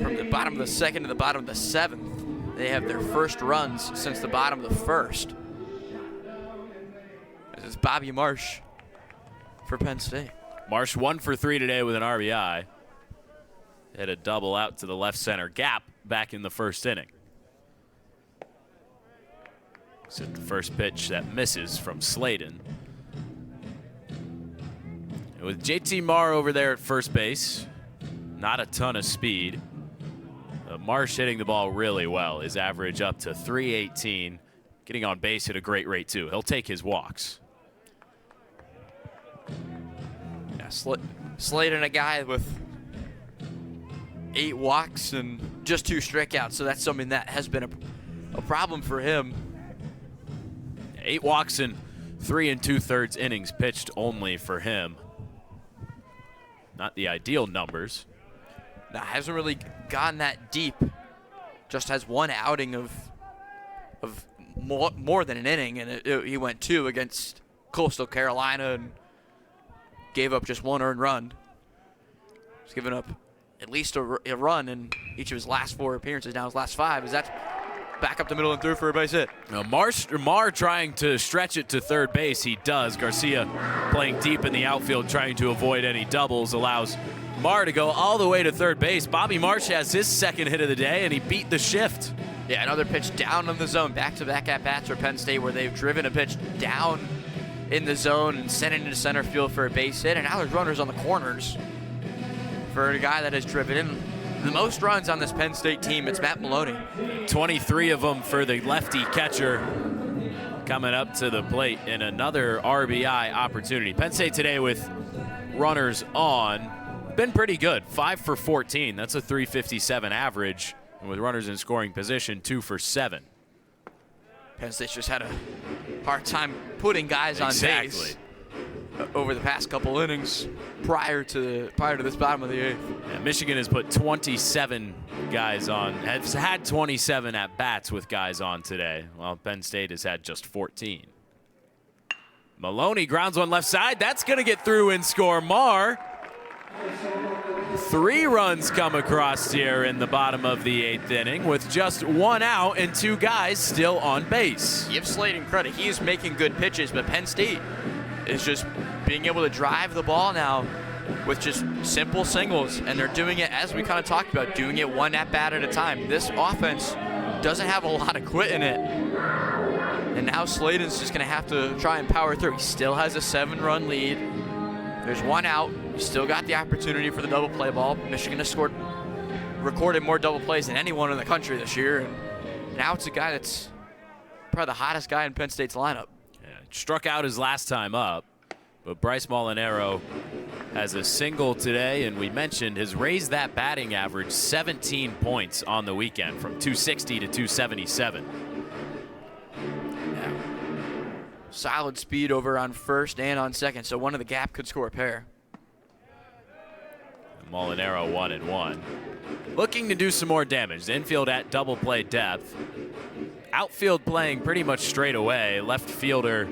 from the bottom of the 2nd to the bottom of the 7th, they have their first runs since the bottom of the 1st. This is Bobby Marsh for Penn State. Marsh 1 for 3 today with an RBI. Hit a double out to the left center gap back in the 1st inning. So the first pitch that misses from Slaton. And with JT Marr over there at first base, not a ton of speed. Marsh hitting the ball really well. His average up to 318. Getting on base at a great rate, too. He'll take his walks. Yeah, Slaton, a guy with 8 walks and just 2 strikeouts, so that's something that has been a problem for him. 8 walks in 3 2/3 innings pitched only for him. Not the ideal numbers. No, hasn't really gotten that deep. Just has 1 outing of more than an inning, and he went 2 against Coastal Carolina and gave up just 1 earned run. He's given up at least a run in each of his last 4 appearances. Now his last 5 is that back up the middle and through for a base hit. Now Marr trying to stretch it to third base. He does. Garcia playing deep in the outfield, trying to avoid any doubles, allows Marr to go all the way to third base. Bobby Marsh has his 2nd hit of the day, and he beat the shift. Yeah, another pitch down in the zone. Back-to-back at-bats for Penn State, where they've driven a pitch down in the zone and sent it into center field for a base hit. And now there's runners on the corners for a guy that has driven in the most runs on this Penn State team. It's Matt Maloney. 23 of them for the lefty catcher coming up to the plate in another RBI opportunity. Penn State today with runners on. Been pretty good. 5 for 14. That's a 357 average. And with runners in scoring position, 2 for 7. Penn State's just had a hard time putting guys on base over the past couple innings prior to this bottom of the 8th. Yeah, Michigan has put 27 guys on, has had 27 at bats with guys on today, while Penn State has had just 14. Maloney grounds one left side. That's going to get through and score. Marr. 3 runs come across here in the bottom of the 8th inning with just 1 out and 2 guys still on base. Give Slaton credit. He is making good pitches, but Penn State is just being able to drive the ball now with just simple singles, and they're doing it, as we kind of talked about, doing it 1 at-bat at a time. This offense doesn't have a lot of quit in it, and now Slaton's just going to have to try and power through. He still has a 7-run lead. There's 1 out. You still got the opportunity for the double play ball. Michigan has recorded more double plays than anyone in the country this year, and now it's a guy that's probably the hottest guy in Penn State's lineup. Yeah, struck out his last time up, but Bryce Molinaro has a single today, and we mentioned has raised that batting average 17 points on the weekend from 260 to 277. Yeah. Solid speed over on first and on second, so one of the gap could score a pair. Molinaro 1-1. Looking to do some more damage. The infield at double play depth. Outfield playing pretty much straight away. Left fielder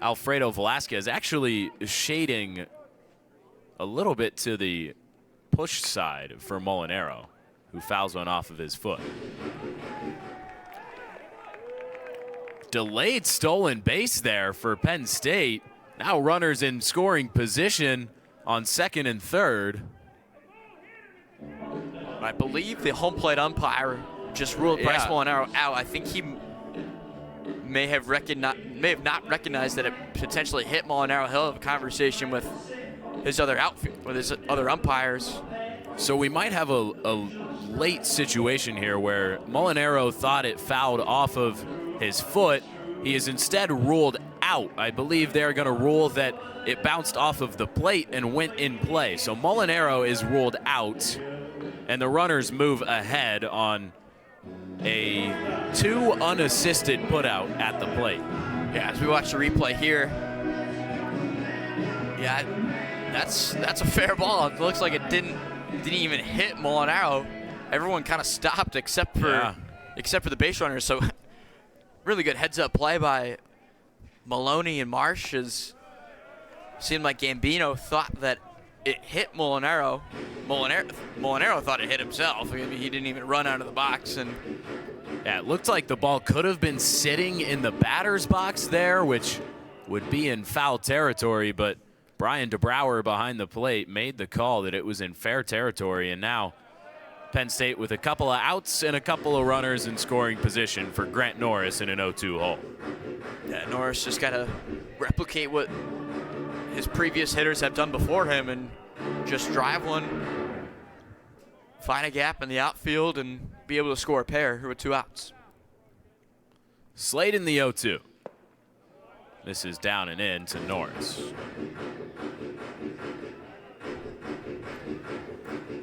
Alfredo Velasquez actually shading a little bit to the push side for Molinaro, who fouls one off of his foot. Delayed stolen base there for Penn State. Now runners in scoring position on second and third. I believe the home plate umpire just ruled Bryce Molinaro out. I think he may have not recognized that it potentially hit Molinaro. He'll have a conversation with his other outfield, with his other umpires. So we might have a late situation here where Molinaro thought it fouled off of his foot. He is instead ruled out. I believe they're going to rule that it bounced off of the plate and went in play. So Molinaro is ruled out, and the runners move ahead on a 2 unassisted putout at the plate. Yeah, as we watch the replay here, yeah, that's a fair ball. It looks like it didn't even hit Molinaro. Everyone kind of stopped except for the base runners. So really good heads-up play by Maloney and Marsh. Seemed like Gambino thought that it hit Molinaro. Molinaro thought it hit himself. I mean, he didn't even run out of the box. And yeah, it looked like the ball could have been sitting in the batter's box there, which would be in foul territory, but Brian DeBrouwer behind the plate made the call that it was in fair territory, and now Penn State with a couple of outs and a couple of runners in scoring position for Grant Norris in an 0-2 hole. Yeah, Norris just got to replicate what his previous hitters have done before him and just drive one, find a gap in the outfield, and be able to score a pair with 2 outs. Slade in the 0-2. This is down and in to Norris.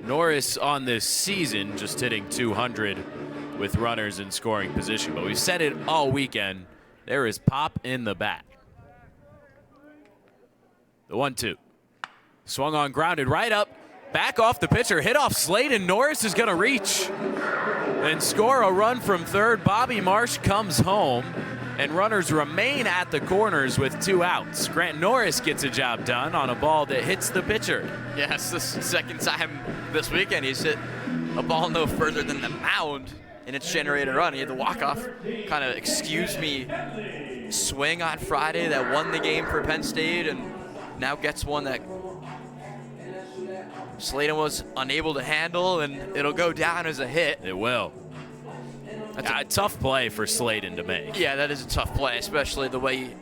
Norris on this season just hitting 200 with runners in scoring position, but we've said it all weekend. There is pop in the bat. The 1-2. Swung on, grounded right up, back off the pitcher, hit off Slade, and Norris is going to reach and score a run from third. Bobby Marsh comes home, and runners remain at the corners with 2 outs. Grant Norris gets a job done on a ball that hits the pitcher. Yes, this second time this weekend he's hit a ball no further than the mound, and it's generated a run. He had the walk-off kind of excuse me swing on Friday that won the game for Penn State, and now gets one that Sladen was unable to handle, and it'll go down as a hit. It will. That's a tough play for Sladen to make. Yeah, that is a tough play, especially the way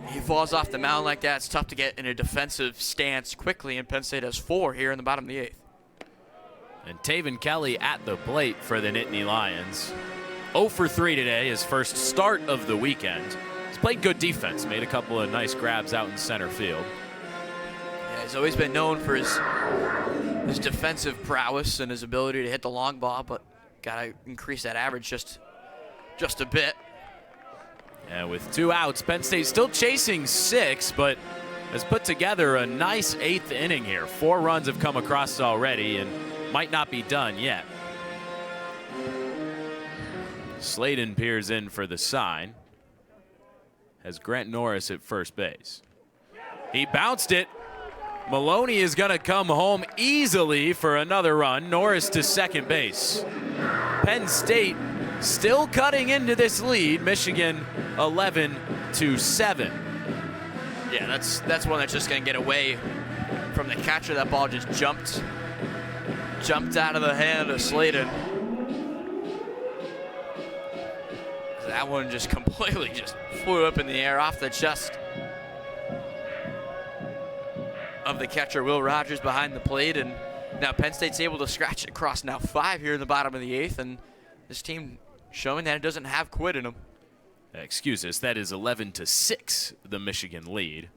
he falls off the mound like that. It's tough to get in a defensive stance quickly, and Penn State has 4 here in the bottom of the 8th. And Taven Kelly at the plate for the Nittany Lions. 0 for 3 today, his first start of the weekend. He's played good defense, made a couple of nice grabs out in center field. Yeah, he's always been known for his defensive prowess and his ability to hit the long ball, but got to increase that average just a bit. And with 2 outs, Penn State still chasing 6, but has put together a nice 8th inning here. 4 runs have come across already and might not be done yet. Sladen peers in for the sign. Has Grant Norris at first base. He bounced it. Maloney is going to come home easily for another run. Norris to second base. Penn State still cutting into this lead. Michigan 11-7. Yeah, that's one that's just going to get away from the catcher. That ball just jumped out of the hand of Sladen. That one just completely just flew up in the air off the chest of the catcher, Will Rogers, behind the plate. And now Penn State's able to scratch it across now 5 here in the bottom of the 8th. And this team showing that it doesn't have quit in them. Excuse us, that is 11-6, the Michigan lead.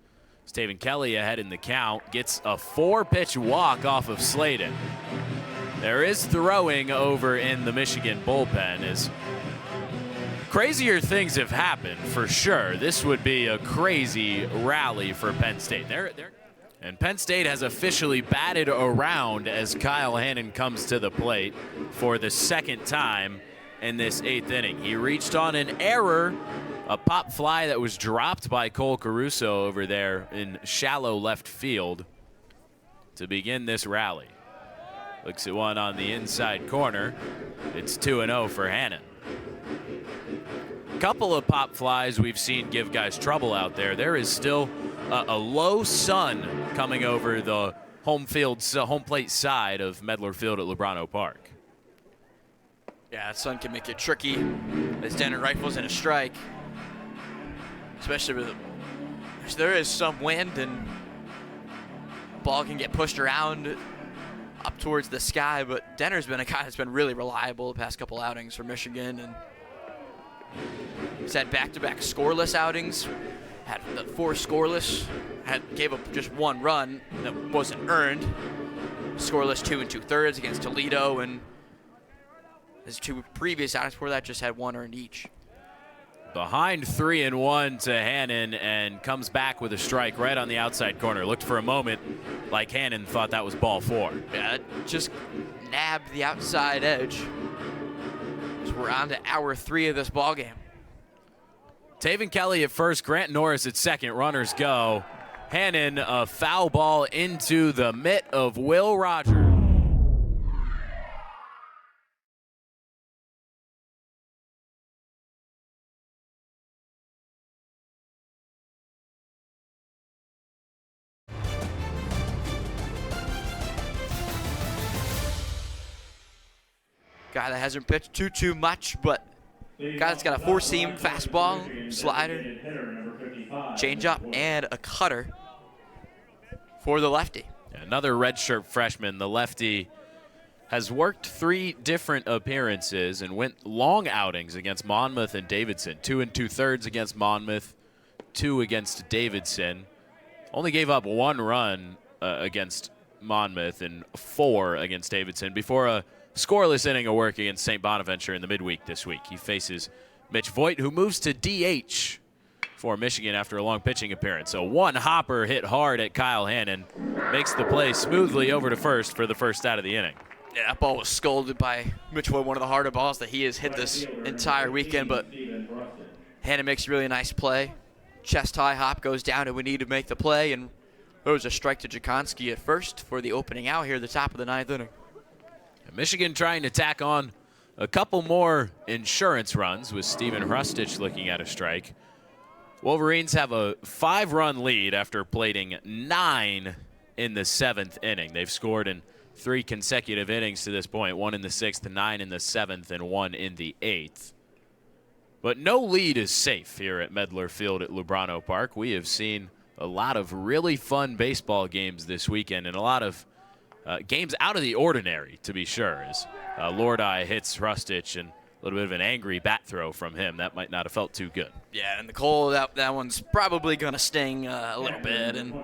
Taven Kelly ahead in the count, gets a 4-pitch walk off of Slaton. There is throwing over in the Michigan bullpen as crazier things have happened for sure. This would be a crazy rally for Penn State. And Penn State has officially batted around as Kyle Hannon comes to the plate for the second time in this 8th inning. He reached on an error, a pop fly that was dropped by Cole Caruso over there in shallow left field to begin this rally. Looks at one on the inside corner. It's 2-0 for Hannon. Couple of pop flies we've seen give guys trouble out there. There is still a low sun coming over the home plate side of Medler Field at Lebrano Park. Yeah, that sun can make it tricky. As Denner rifles in a strike. Especially with there is some wind and ball can get pushed around up towards the sky, but Denner's been a guy that's been really reliable the past couple outings for Michigan, and he's had back-to-back scoreless outings, had the 4 scoreless, gave up just 1 run that wasn't earned, scoreless 2 2/3 against Toledo, and his 2 previous outings before that just had 1 earned each. Behind 3-1 to Hannon and comes back with a strike right on the outside corner. Looked for a moment like Hannon thought that was ball 4. Yeah, it just nabbed the outside edge. So we're on to hour 3 of this ball game. Taven Kelly at first, Grant Norris at second. Runners go. Hannon, a foul ball into the mitt of Will Rogers. Guy that hasn't pitched too much, but guy that's got a 4-seam fastball, slider, changeup, and a cutter for the lefty. Another redshirt freshman. The lefty has worked 3 different appearances and went long outings against Monmouth and Davidson. 2 2/3 against Monmouth, 2 against Davidson. Only gave up 1 run against Monmouth and 4 against Davidson before a scoreless inning of work against St. Bonaventure in the midweek this week. He faces Mitch Voigt, who moves to DH for Michigan after a long pitching appearance. So 1 hopper hit hard at Kyle Hannon, makes the play smoothly over to first for the first out of the inning. Yeah, that ball was scolded by Mitch Voigt, one of the harder balls that he has hit this entire weekend, but Hannon makes a really nice play. Chest high hop goes down, and we need to make the play, and there was a strike to Jakonski at first for the opening out here at the top of the 9th inning. Michigan trying to tack on a couple more insurance runs with Steven Hrustich looking at a strike. Wolverines have a 5-run lead after plating 9 in the 7th inning. They've scored in 3 consecutive innings to this point, 1 in the 6th, 9 in the 7th, and 1 in the 8th. But no lead is safe here at Medler Field at Lebrano Park. We have seen a lot of really fun baseball games this weekend and a lot of games out of the ordinary, to be sure, as Lordi hits Hrustich and a little bit of an angry bat throw from him. That might not have felt too good. Yeah, and the cold, that one's probably going to sting a little bit, and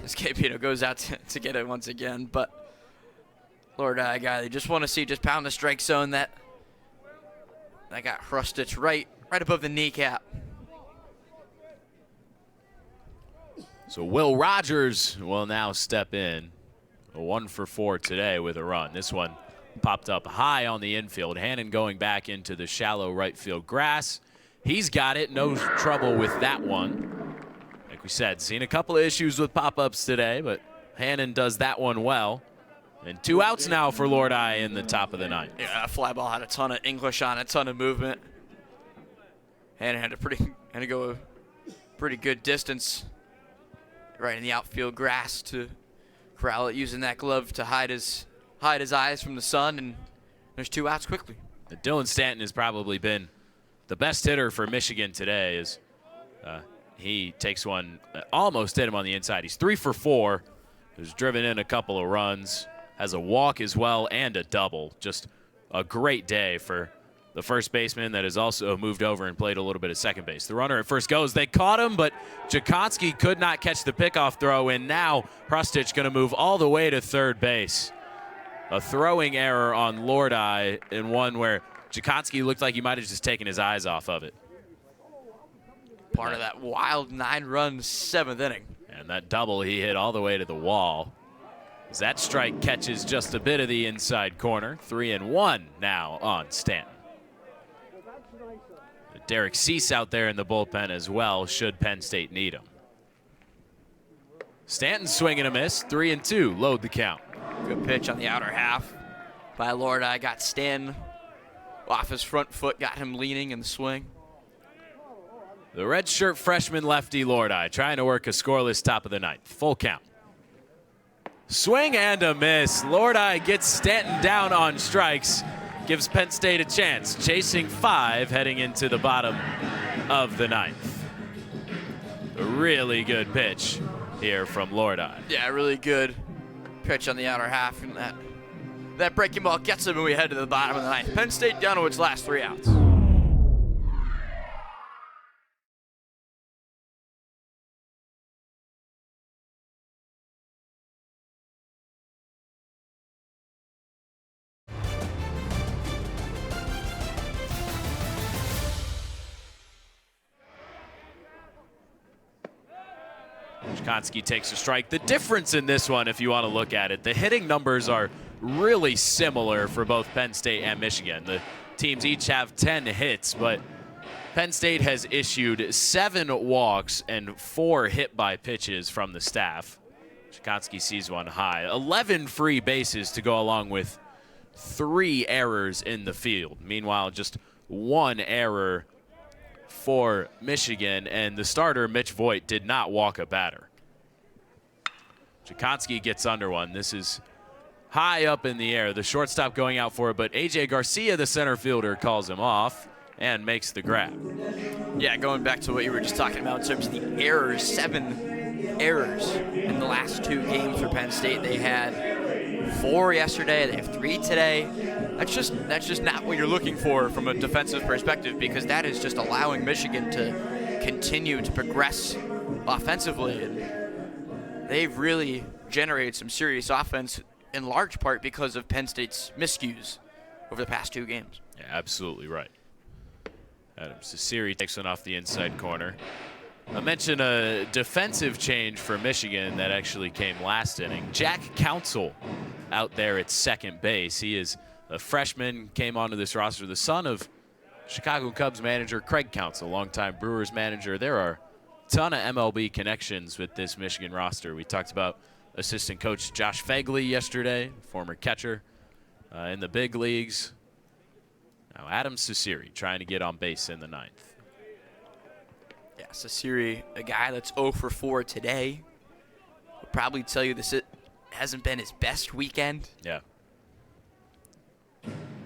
this kid goes out to get it once again. But Lordi guy, they just want to see just pound the strike zone. That got Hrustich right above the kneecap. So Will Rogers will now step in. A 1 for 4 today with a run. This one popped up high on the infield. Hannon going back into the shallow right field grass. He's got it. No trouble with that one. Like we said, seen a couple of issues with pop-ups today, but Hannon does that one well. And 2 outs now for Lordi in the top of the 9th. Yeah, fly ball had a ton of English on it, a ton of movement. Hannon had to go a pretty good distance right in the outfield grass to corral it, using that glove to hide his eyes from the sun, and there's 2 outs quickly. Dylan Staton has probably been the best hitter for Michigan today as he takes one, almost hit him on the inside. He's 3 for 4. He's driven in a couple of runs, has a walk as well and a double. Just a great day for the first baseman that has also moved over and played a little bit of second base. The runner at first goes. They caught him, but Jakonski could not catch the pickoff throw, and now Hrustic going to move all the way to third base. A throwing error on Lordi, in one where Jakonski looked like he might have just taken his eyes off of it. Part of that wild 9-run 7th inning. And that double he hit all the way to the wall. As that strike catches just a bit of the inside corner. 3-1 now on Stanton. Derek Cease out there in the bullpen as well, should Penn State need him. Stanton swing and a miss. 3-2, load the count. Good pitch on the outer half by Lordi. Got Stanton off his front foot, got him leaning in the swing. The redshirt freshman lefty Lordi trying to work a scoreless top of the ninth. Full count. Swing and a miss. Lordi gets Stanton down on strikes. Gives Penn State a chance. Chasing 5 heading into the bottom of the ninth. A really good pitch here from Lordi. Yeah, really good pitch on the outer half. And that breaking ball gets him and we head to the bottom of the ninth. Penn State down to its last 3 outs. Jakonski takes a strike. The difference in this one, if you want to look at it, the hitting numbers are really similar for both Penn State and Michigan. The teams each have 10 hits, but Penn State has issued 7 walks and 4 hit by pitches from the staff. Jakonski sees one high. 11 free bases to go along with 3 errors in the field. Meanwhile, just 1 error for Michigan, and the starter, Mitch Voigt, did not walk a batter. Jakonski gets under one. This is high up in the air. The shortstop going out for it, but A.J. Garcia, the center fielder, calls him off and makes the grab. Yeah, going back to what you were just talking about in terms of the errors, 7 errors in the last 2 games for Penn State. They had 4 yesterday. They have 3 today. That's just not what you're looking for from a defensive perspective, because that is just allowing Michigan to continue to progress offensively. And they've really generated some serious offense in large part because of Penn State's miscues over the past 2 games. Yeah, absolutely right. Adam Cecere takes one off the inside corner. I mentioned a defensive change for Michigan that actually came last inning. Jack Counsell out there at second base. He is a freshman, came onto this roster, the son of Chicago Cubs manager Craig Counsell, longtime Brewers manager. There are a ton of MLB connections with this Michigan roster. We talked about assistant coach Josh Fagley yesterday, former catcher in the big leagues. Now Adam Cecere trying to get on base in the ninth. Yeah, Cecere, a guy that's 0 for 4 today, will probably tell you this hasn't been his best weekend. Yeah.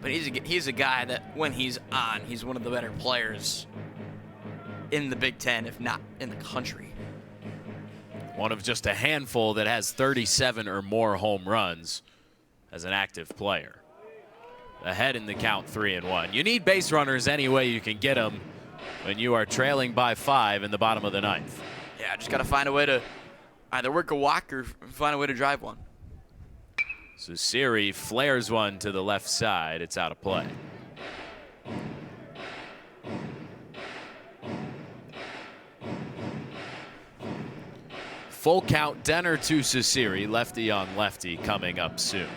But he's a guy that when he's on, he's one of the better players in the Big Ten, if not in the country. One of just a handful that has 37 or more home runs as an active player. Ahead in the count, 3-1. You need base runners any way you can get them when you are trailing by 5 in the bottom of the ninth. Yeah, just got to find a way to either work a walk or find a way to drive one. Cecere flares one to the left side. It's out of play. Full count, Denner to Cecere, lefty on lefty coming up soon.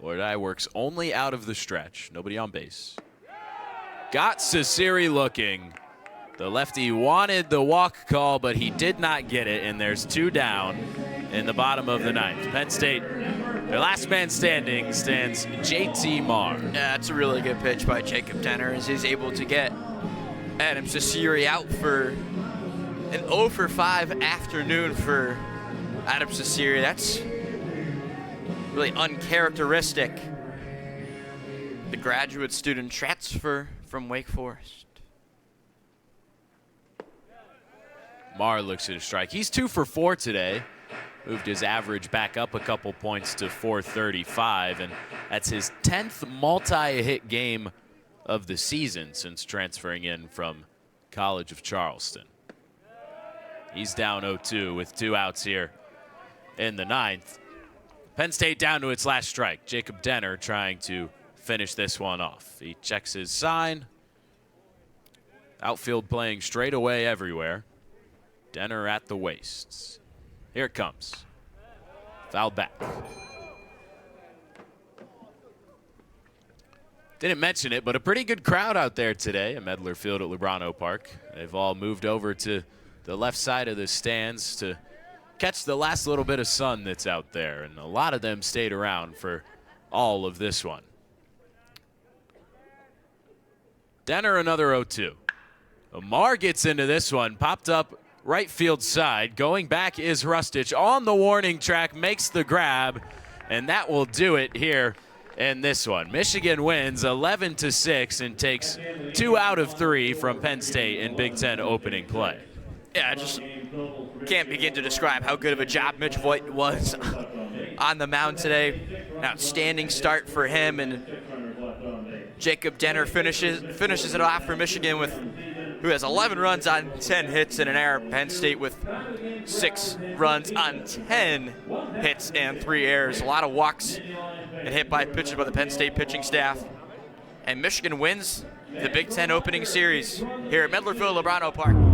Lordi works only out of the stretch. Nobody on base. Got Cecere looking. The lefty wanted the walk call, but he did not get it, and there's 2 down in the bottom of the ninth. Penn State, their last man standing, stands J.T. Marr. Yeah, that's a really good pitch by Jacob Denner, as he's able to get Adam Cecere out for an 0 for 5 afternoon for Adam Cecere. That's really uncharacteristic. The graduate student transfer from Wake Forest. Marr looks at a strike. He's 2 for 4 today. moved his average back up a couple points to 435, and that's his 10th multi-hit game of the season since transferring in from College of Charleston. He's down 0-2 with 2 outs here in the 9th. Penn State down to its last strike. Jacob Denner trying to finish this one off. He checks his sign. Outfield playing straight away everywhere. Denner at the wastes. Here it comes. Foul back. Didn't mention it, but a pretty good crowd out there today at Medler Field at Lubrano Park. They've all moved over to the left side of the stands to catch the last little bit of sun that's out there, and a lot of them stayed around for all of this one. Denner another 0-2. Amar gets into this one, popped up right field side. Going back is Rustich on the warning track, makes the grab, and that will do it here in this one. Michigan wins 11-6 and takes 2 out of 3 from Penn State in Big Ten opening play. Yeah, I just can't begin to describe how good of a job Mitch Voigt was on the mound today. An outstanding start for him, and Jacob Denner finishes it off for Michigan who has 11 runs on 10 hits and an error. Penn State with 6 runs on 10 hits and 3 errors. A lot of walks and hit by pitches by the Penn State pitching staff. And Michigan wins the Big Ten opening series here at Medler Field, Lubrano Park.